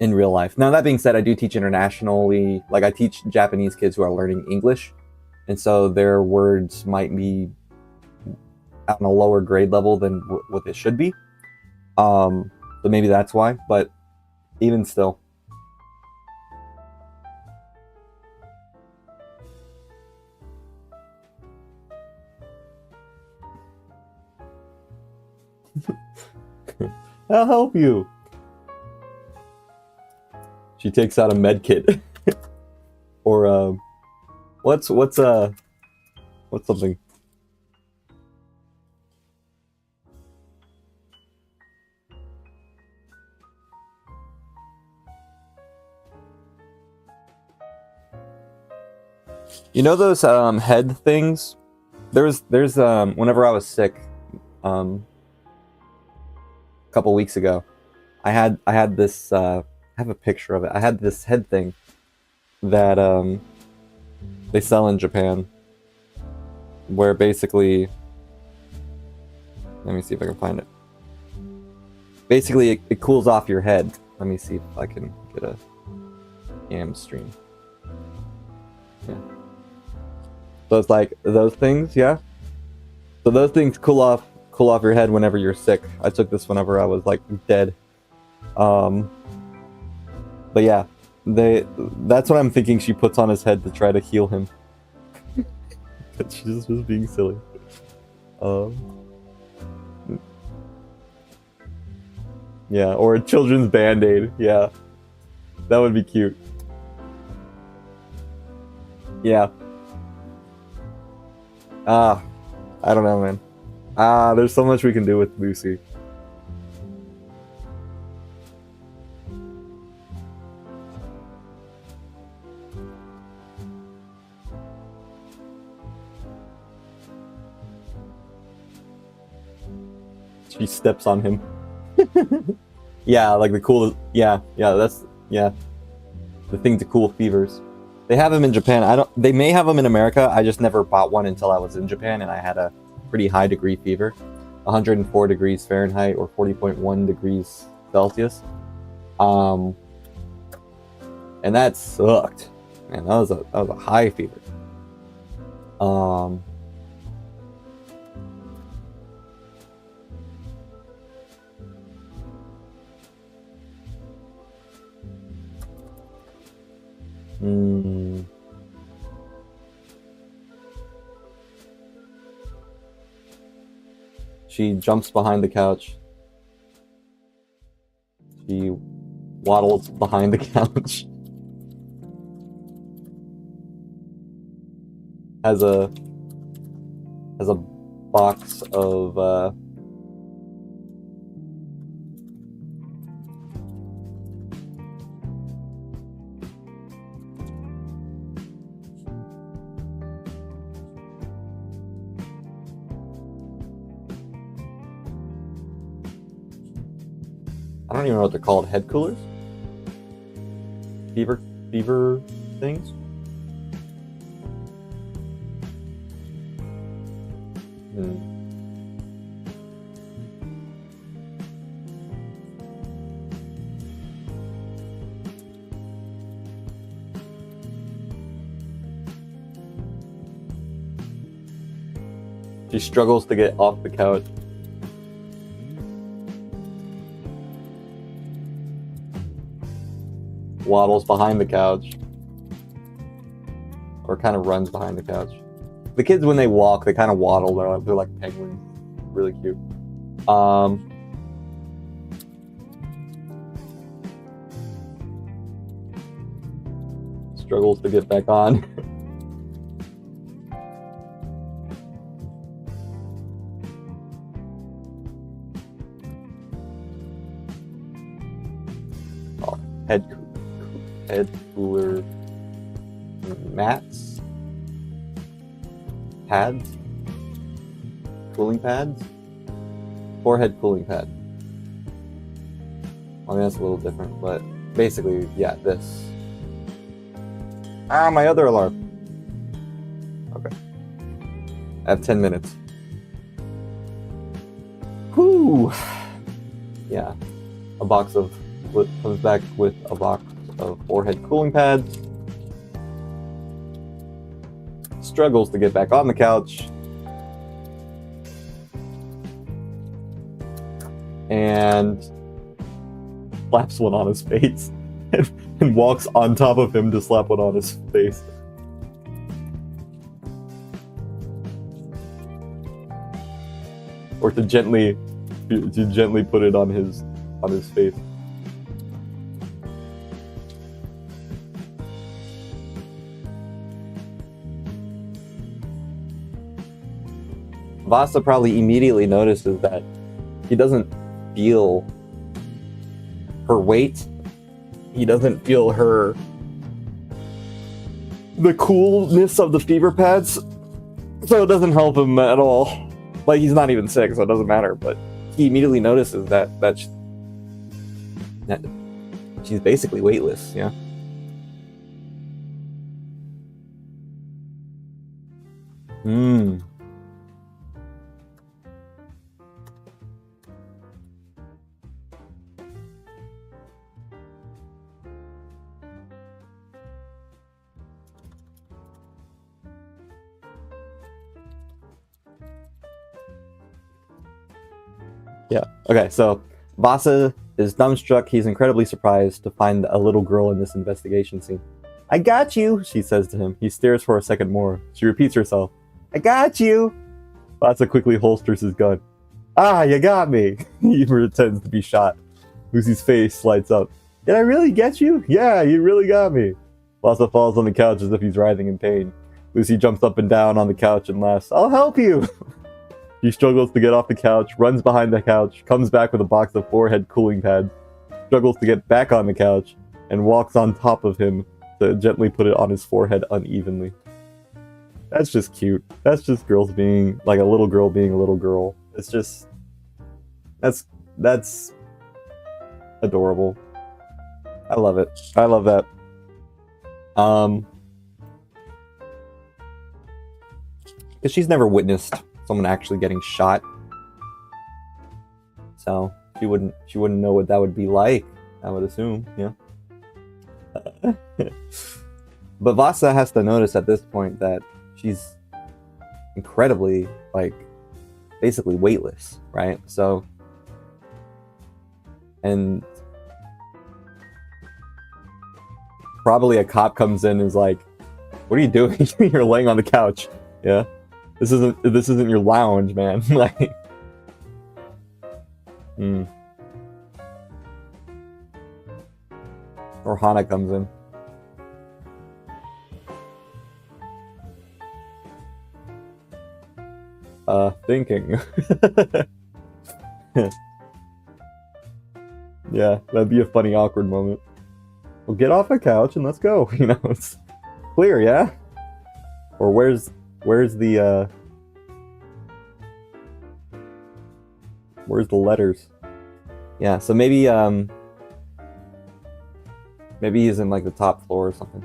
in real life. Now that being said, I do teach internationally. Like I teach Japanese kids who are learning English, and so their words might be on a lower grade level than what it should be. So maybe that's why, but even still. I'll help you. She takes out a med kit. Or what's something? You know those head things? There's whenever I was sick, a couple weeks ago, I had this I have a picture of it. I had this head thing that they sell in Japan, where basically, let me see if I can find it. Basically, it cools off your head. Let me see if I can get a cam stream. Yeah. So it's like those things, yeah. So those things cool off your head whenever you're sick. I took this whenever I was like dead. But yeah, that's what I'm thinking she puts on his head to try to heal him. She's just being silly. Yeah, or a children's band-aid. Yeah, that would be cute. Yeah. I don't know, man. There's so much we can do with Lucy. She steps on him. Yeah, like the cool. Yeah, that's the thing to cool fevers. They have them in Japan. They may have them in America. I just never bought one until I was in Japan and I had a pretty high degree fever. 104 degrees Fahrenheit or 40.1 degrees Celsius. And that sucked. Man, that was a high fever. She jumps behind the couch. She waddles behind the couch. Has a box of I don't even know what they're called. Head coolers? Fever things? She struggles to get off the couch. Waddles behind the couch. Or kind of runs behind the couch. The kids, when they walk, they kind of waddle. They're like penguins. Really cute. Struggles to get back on. Oh, head cooler mats. Pads? Cooling pads? Forehead cooling pad. I mean, that's a little different, but basically, yeah, this. Ah, my other alarm. Okay. I have 10 minutes. Whew. Yeah. Comes back with a box of forehead cooling pads. Struggles to get back on the couch. And slaps one on his face. And walks on top of him to slap one on his face. Or to gently put it on his face. Vassa probably immediately notices that he doesn't feel her weight. He doesn't feel the coolness of the fever pads. So it doesn't help him at all. Like, he's not even sick, so it doesn't matter. But he immediately notices that she's basically weightless, yeah? Yeah. Okay, so Vassa is dumbstruck. He's incredibly surprised to find a little girl in this investigation scene. I got you, she says to him. He stares for a second more. She repeats herself. I got you. Vassa quickly holsters his gun. Ah, you got me. He pretends to be shot. Lucy's face lights up. Did I really get you? Yeah, you really got me. Vassa falls on the couch as if he's writhing in pain. Lucy jumps up and down on the couch and laughs. I'll help you. He struggles to get off the couch, runs behind the couch, comes back with a box of forehead cooling pads, struggles to get back on the couch, and walks on top of him to gently put it on his forehead unevenly. That's just cute. That's just girls being, like, a little girl being a little girl. It's just, that's adorable. I love it. I love that. Because she's never witnessed someone actually getting shot. so she wouldn't know what that would be like, I would assume, yeah. But Vassa has to notice at this point that she's incredibly, like, basically weightless, right? So, and probably a cop comes in and is like, "What are you doing? You're laying on the couch." Yeah, this isn't your lounge, man. Like, Or Hana comes in. Thinking. Yeah, that'd be a funny, awkward moment. Well, get off the couch and let's go. You know, it's clear, yeah? Or where's the letters? Yeah, so maybe he's in like the top floor or something.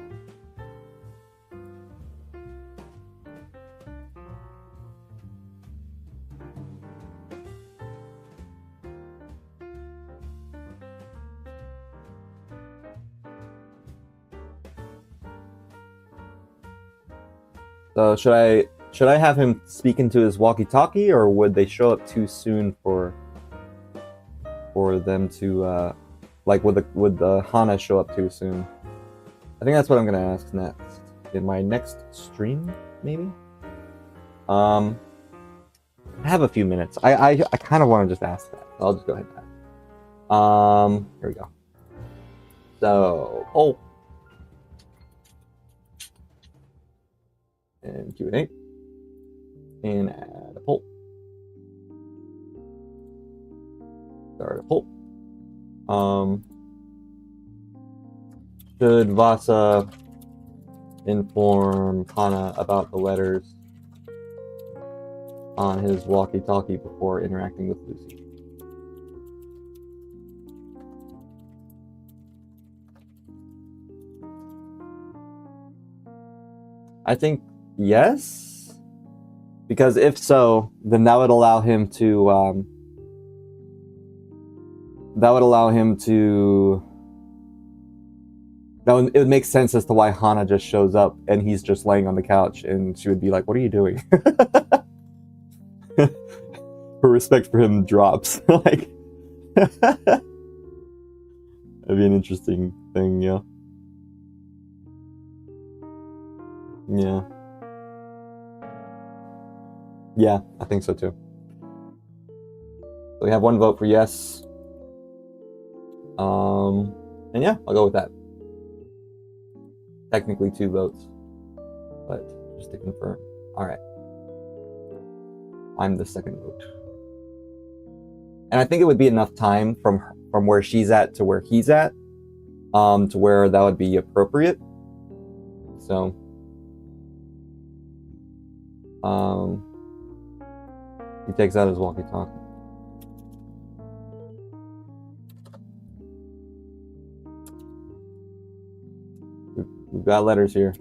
So should I have him speak into his walkie-talkie, or would they show up too soon for them to like would the Hana show up too soon? I think that's what I'm gonna ask next in my next stream, maybe. I have a few minutes. I kind of want to just ask that. So I'll just go ahead and ask. Here we go. So and Q&A, and add a poll. Start a poll. Should Vassa inform Hana about the letters on his walkie-talkie before interacting with Lucy? I think yes, because if so, then that would allow him to it would make sense as to why Hana just shows up and he's just laying on the couch, and she would be like, "What are you doing?" Her respect for him drops. Like, that'd be an interesting thing, yeah. Yeah. Yeah, I think so too. So we have one vote for yes. And yeah, I'll go with that. Technically 2 votes, but just to confirm. All right. I'm the second vote. And I think it would be enough time from where she's at to where he's at, to where that would be appropriate. So, he takes out his walkie-talkie. We've got letters here.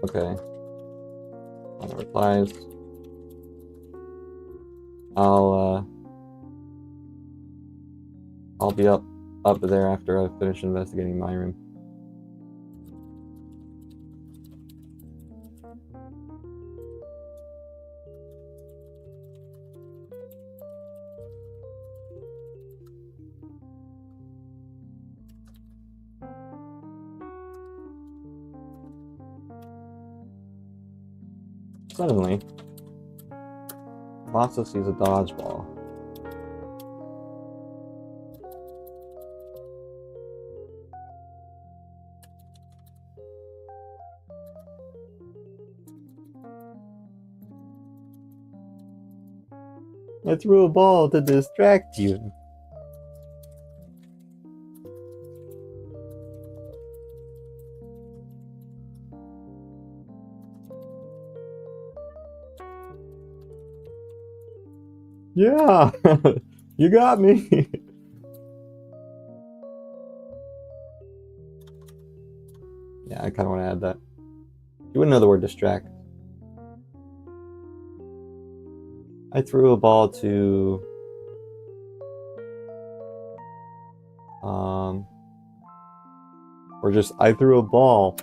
Okay. Hana replies. I'll be up there after I finish investigating my room. Suddenly, Vassa sees a dodgeball. I threw a ball to distract you. Yeah, you got me. kind of want to add that. You wouldn't know the word distract. I threw a ball to or just I threw a ball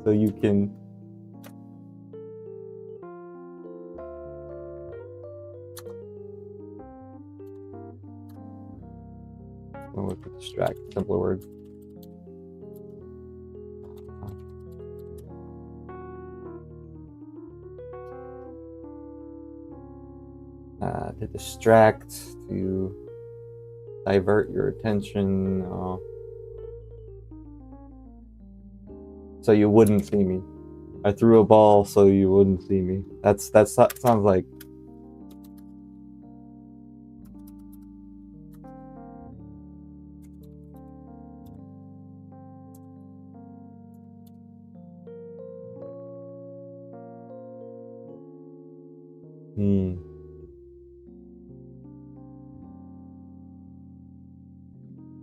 so you can with the distract, simpler word. To distract, to divert your attention, so you wouldn't see me. I threw a ball so you wouldn't see me. That sounds like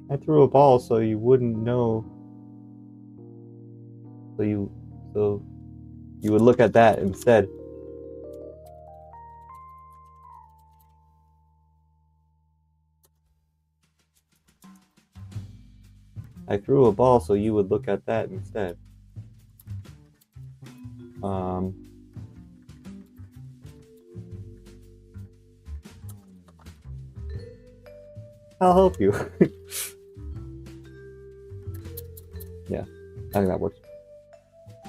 I threw a ball so you wouldn't know. So you would look at that instead. I threw a ball so you would look at that instead. I'll help you. Yeah, I think that works.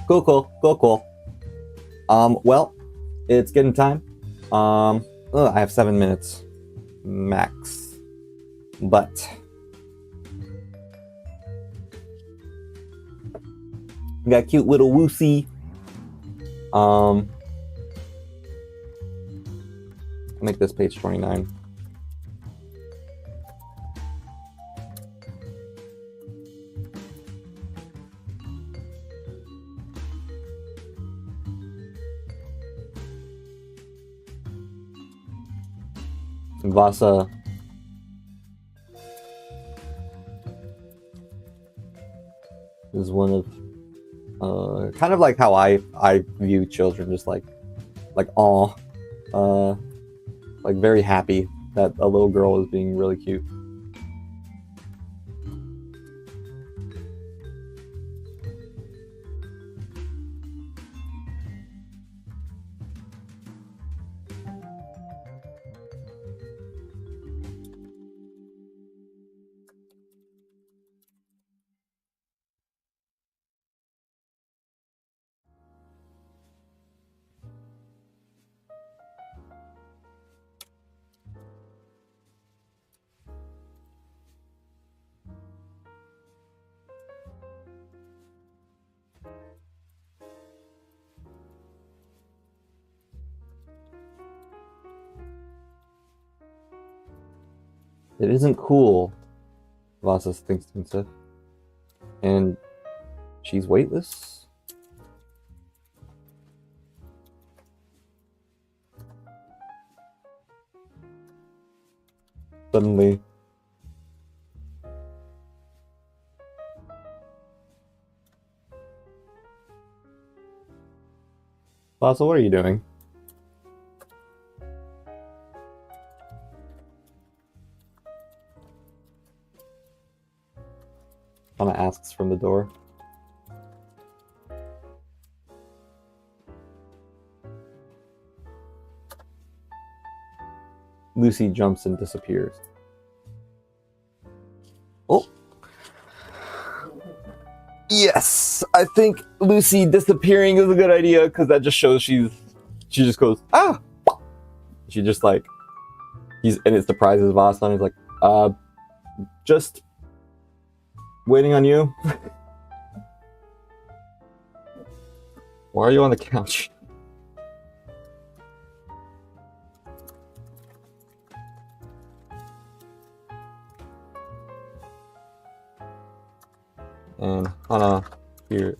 Cool. Well, it's getting time. I have 7 minutes max, but we got cute little Woosy. I'll make this page 29. Vassa is one of kind of like how I view children, just like aw, like very happy that a little girl is being really cute. It isn't cool, Vassa thinks to himself. And she's weightless? Suddenly, Vassa, what are you doing? Hana asks from the door. Lucy jumps and disappears. Oh! Yes! I think Lucy disappearing is a good idea, because that just shows she just goes, ah! She just like, and it surprises Vassa, and he's like, just waiting on you. Why are you on the couch? And Hana here.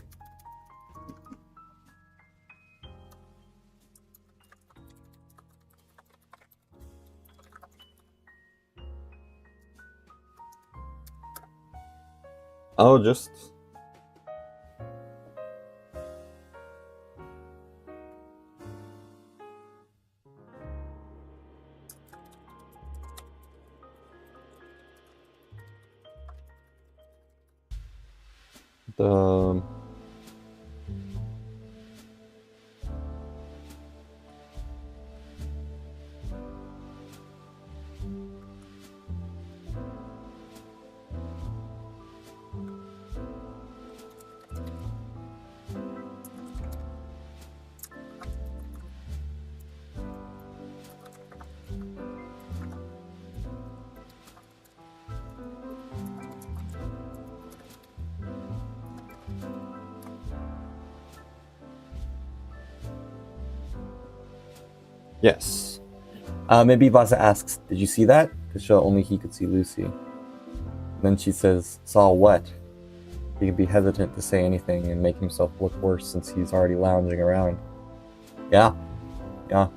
Oh, just... the... Yes. Maybe Vassa asks, did you see that? Because only he could see Lucy. Then she says, saw what? He could be hesitant to say anything and make himself look worse since he's already lounging around. Yeah. Yeah.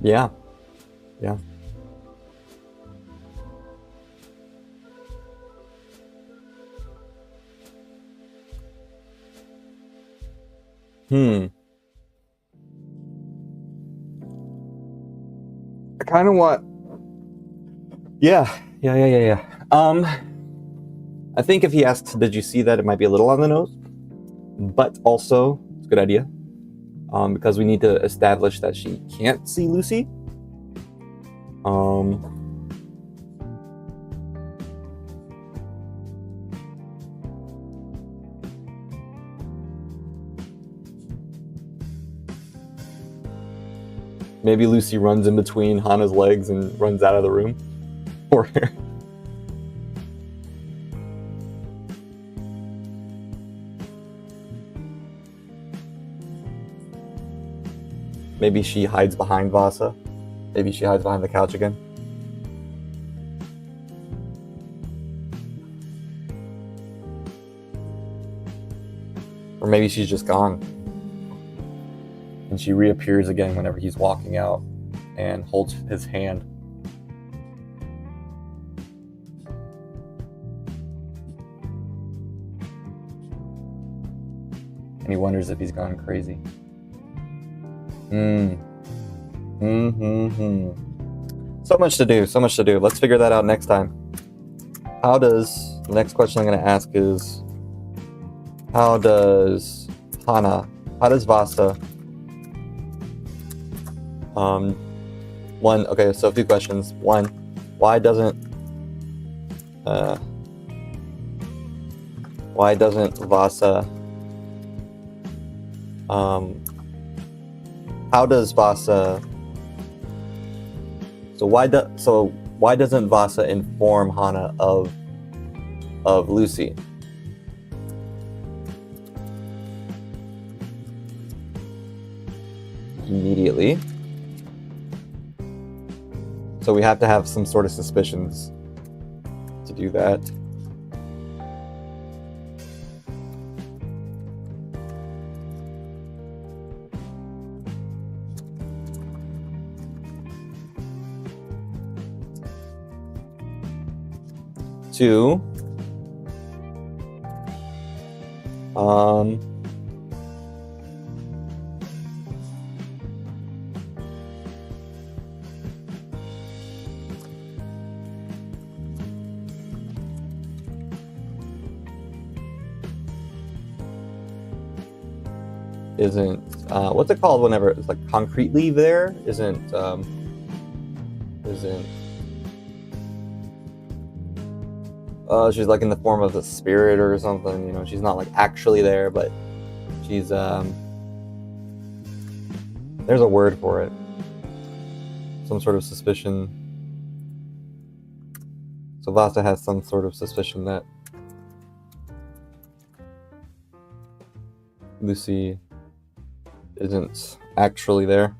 Yeah. Yeah. I kind of want... Yeah. I think if he asks, did you see that, it might be a little on the nose. But also, it's a good idea. Because we need to establish that she can't see Lucy. Maybe Lucy runs in between Hana's legs and runs out of the room. Or maybe she hides behind Vassa. Maybe she hides behind the couch again. Or maybe she's just gone. And she reappears again whenever he's walking out and holds his hand. And he wonders if he's gone crazy. So much to do, so much to do. Let's figure that out next time. The next question I'm going to ask is, how does Vassa, okay, so a few questions. One, why doesn't Vassa, how does Vassa, why doesn't Vassa inform Hana of Lucy? Immediately. So we have to have some sort of suspicions to do that. Two, isn't what's it called whenever it's like concretely there? Isn't isn't. She's like in the form of a spirit or something, you know, she's not like actually there, but she's there's a word for it. Some sort of suspicion. So Vassa has some sort of suspicion that Lucy isn't actually there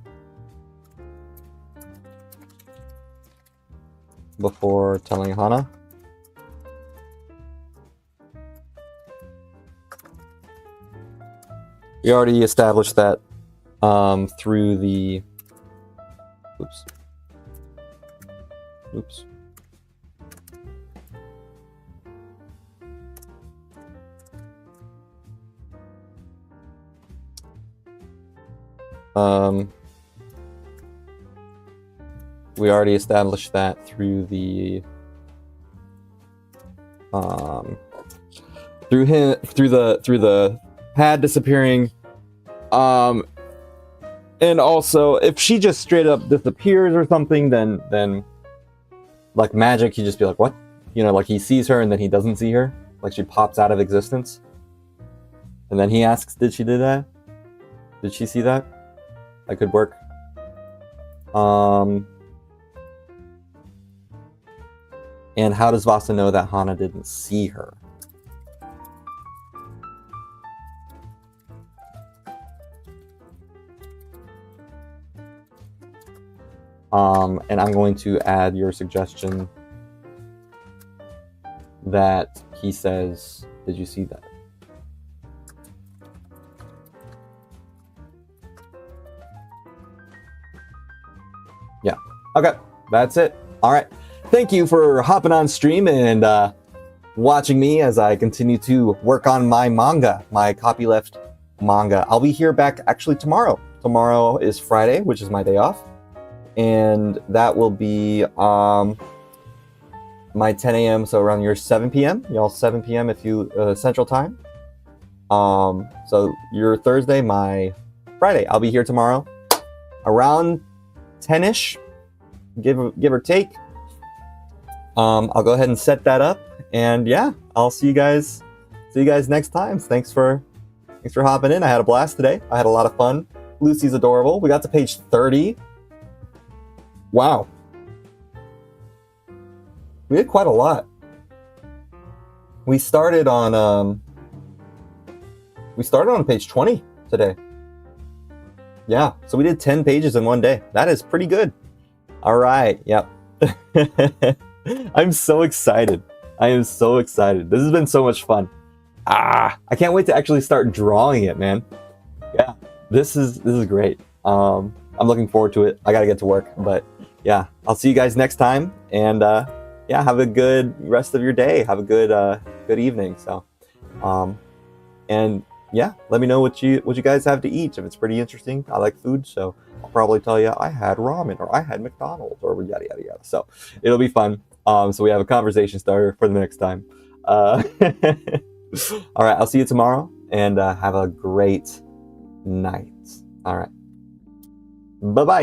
before telling Hana. We already established that through the oops. We already established that through the through the pad disappearing, and also if she just straight up disappears or something, then like magic, he'd just be like, what? You know, like he sees her and then he doesn't see her, like she pops out of existence, and then he asks, did she do that? Did she see that? That could work. And how does Vassa know that Hana didn't see her? And I'm going to add your suggestion that he says, did you see that? Yeah. Okay. That's it. All right. Thank you for hopping on stream and watching me as I continue to work on my manga, my Copyleft manga. I'll be here back actually tomorrow. Tomorrow is Friday, which is my day off. And that will be my 10 a.m. So around your 7 p.m. Y'all 7 p.m. if you Central Time. So your Thursday, my Friday. I'll be here tomorrow around 10ish, give or take. I'll go ahead and set that up, and yeah, I'll see you guys next time. Thanks for hopping in. I had a blast today. I had a lot of fun. Lucy's adorable. We got to page 30. Wow. We did quite a lot. We started on page 20 today. Yeah, so we did 10 pages in one day. That is pretty good. All right, yep. I'm so excited. I am so excited. This has been so much fun. I can't wait to actually start drawing it, man. Yeah, this is great. I'm looking forward to it. I gotta get to work, but yeah, I'll see you guys next time. And yeah, have a good rest of your day. Have a good evening. So, and yeah, let me know what you guys have to eat. If it's pretty interesting, I like food, so I'll probably tell you I had ramen or I had McDonald's or yada yada yada. So it'll be fun. So we have a conversation starter for the next time. All right, I'll see you tomorrow, and have a great night. All right, bye bye.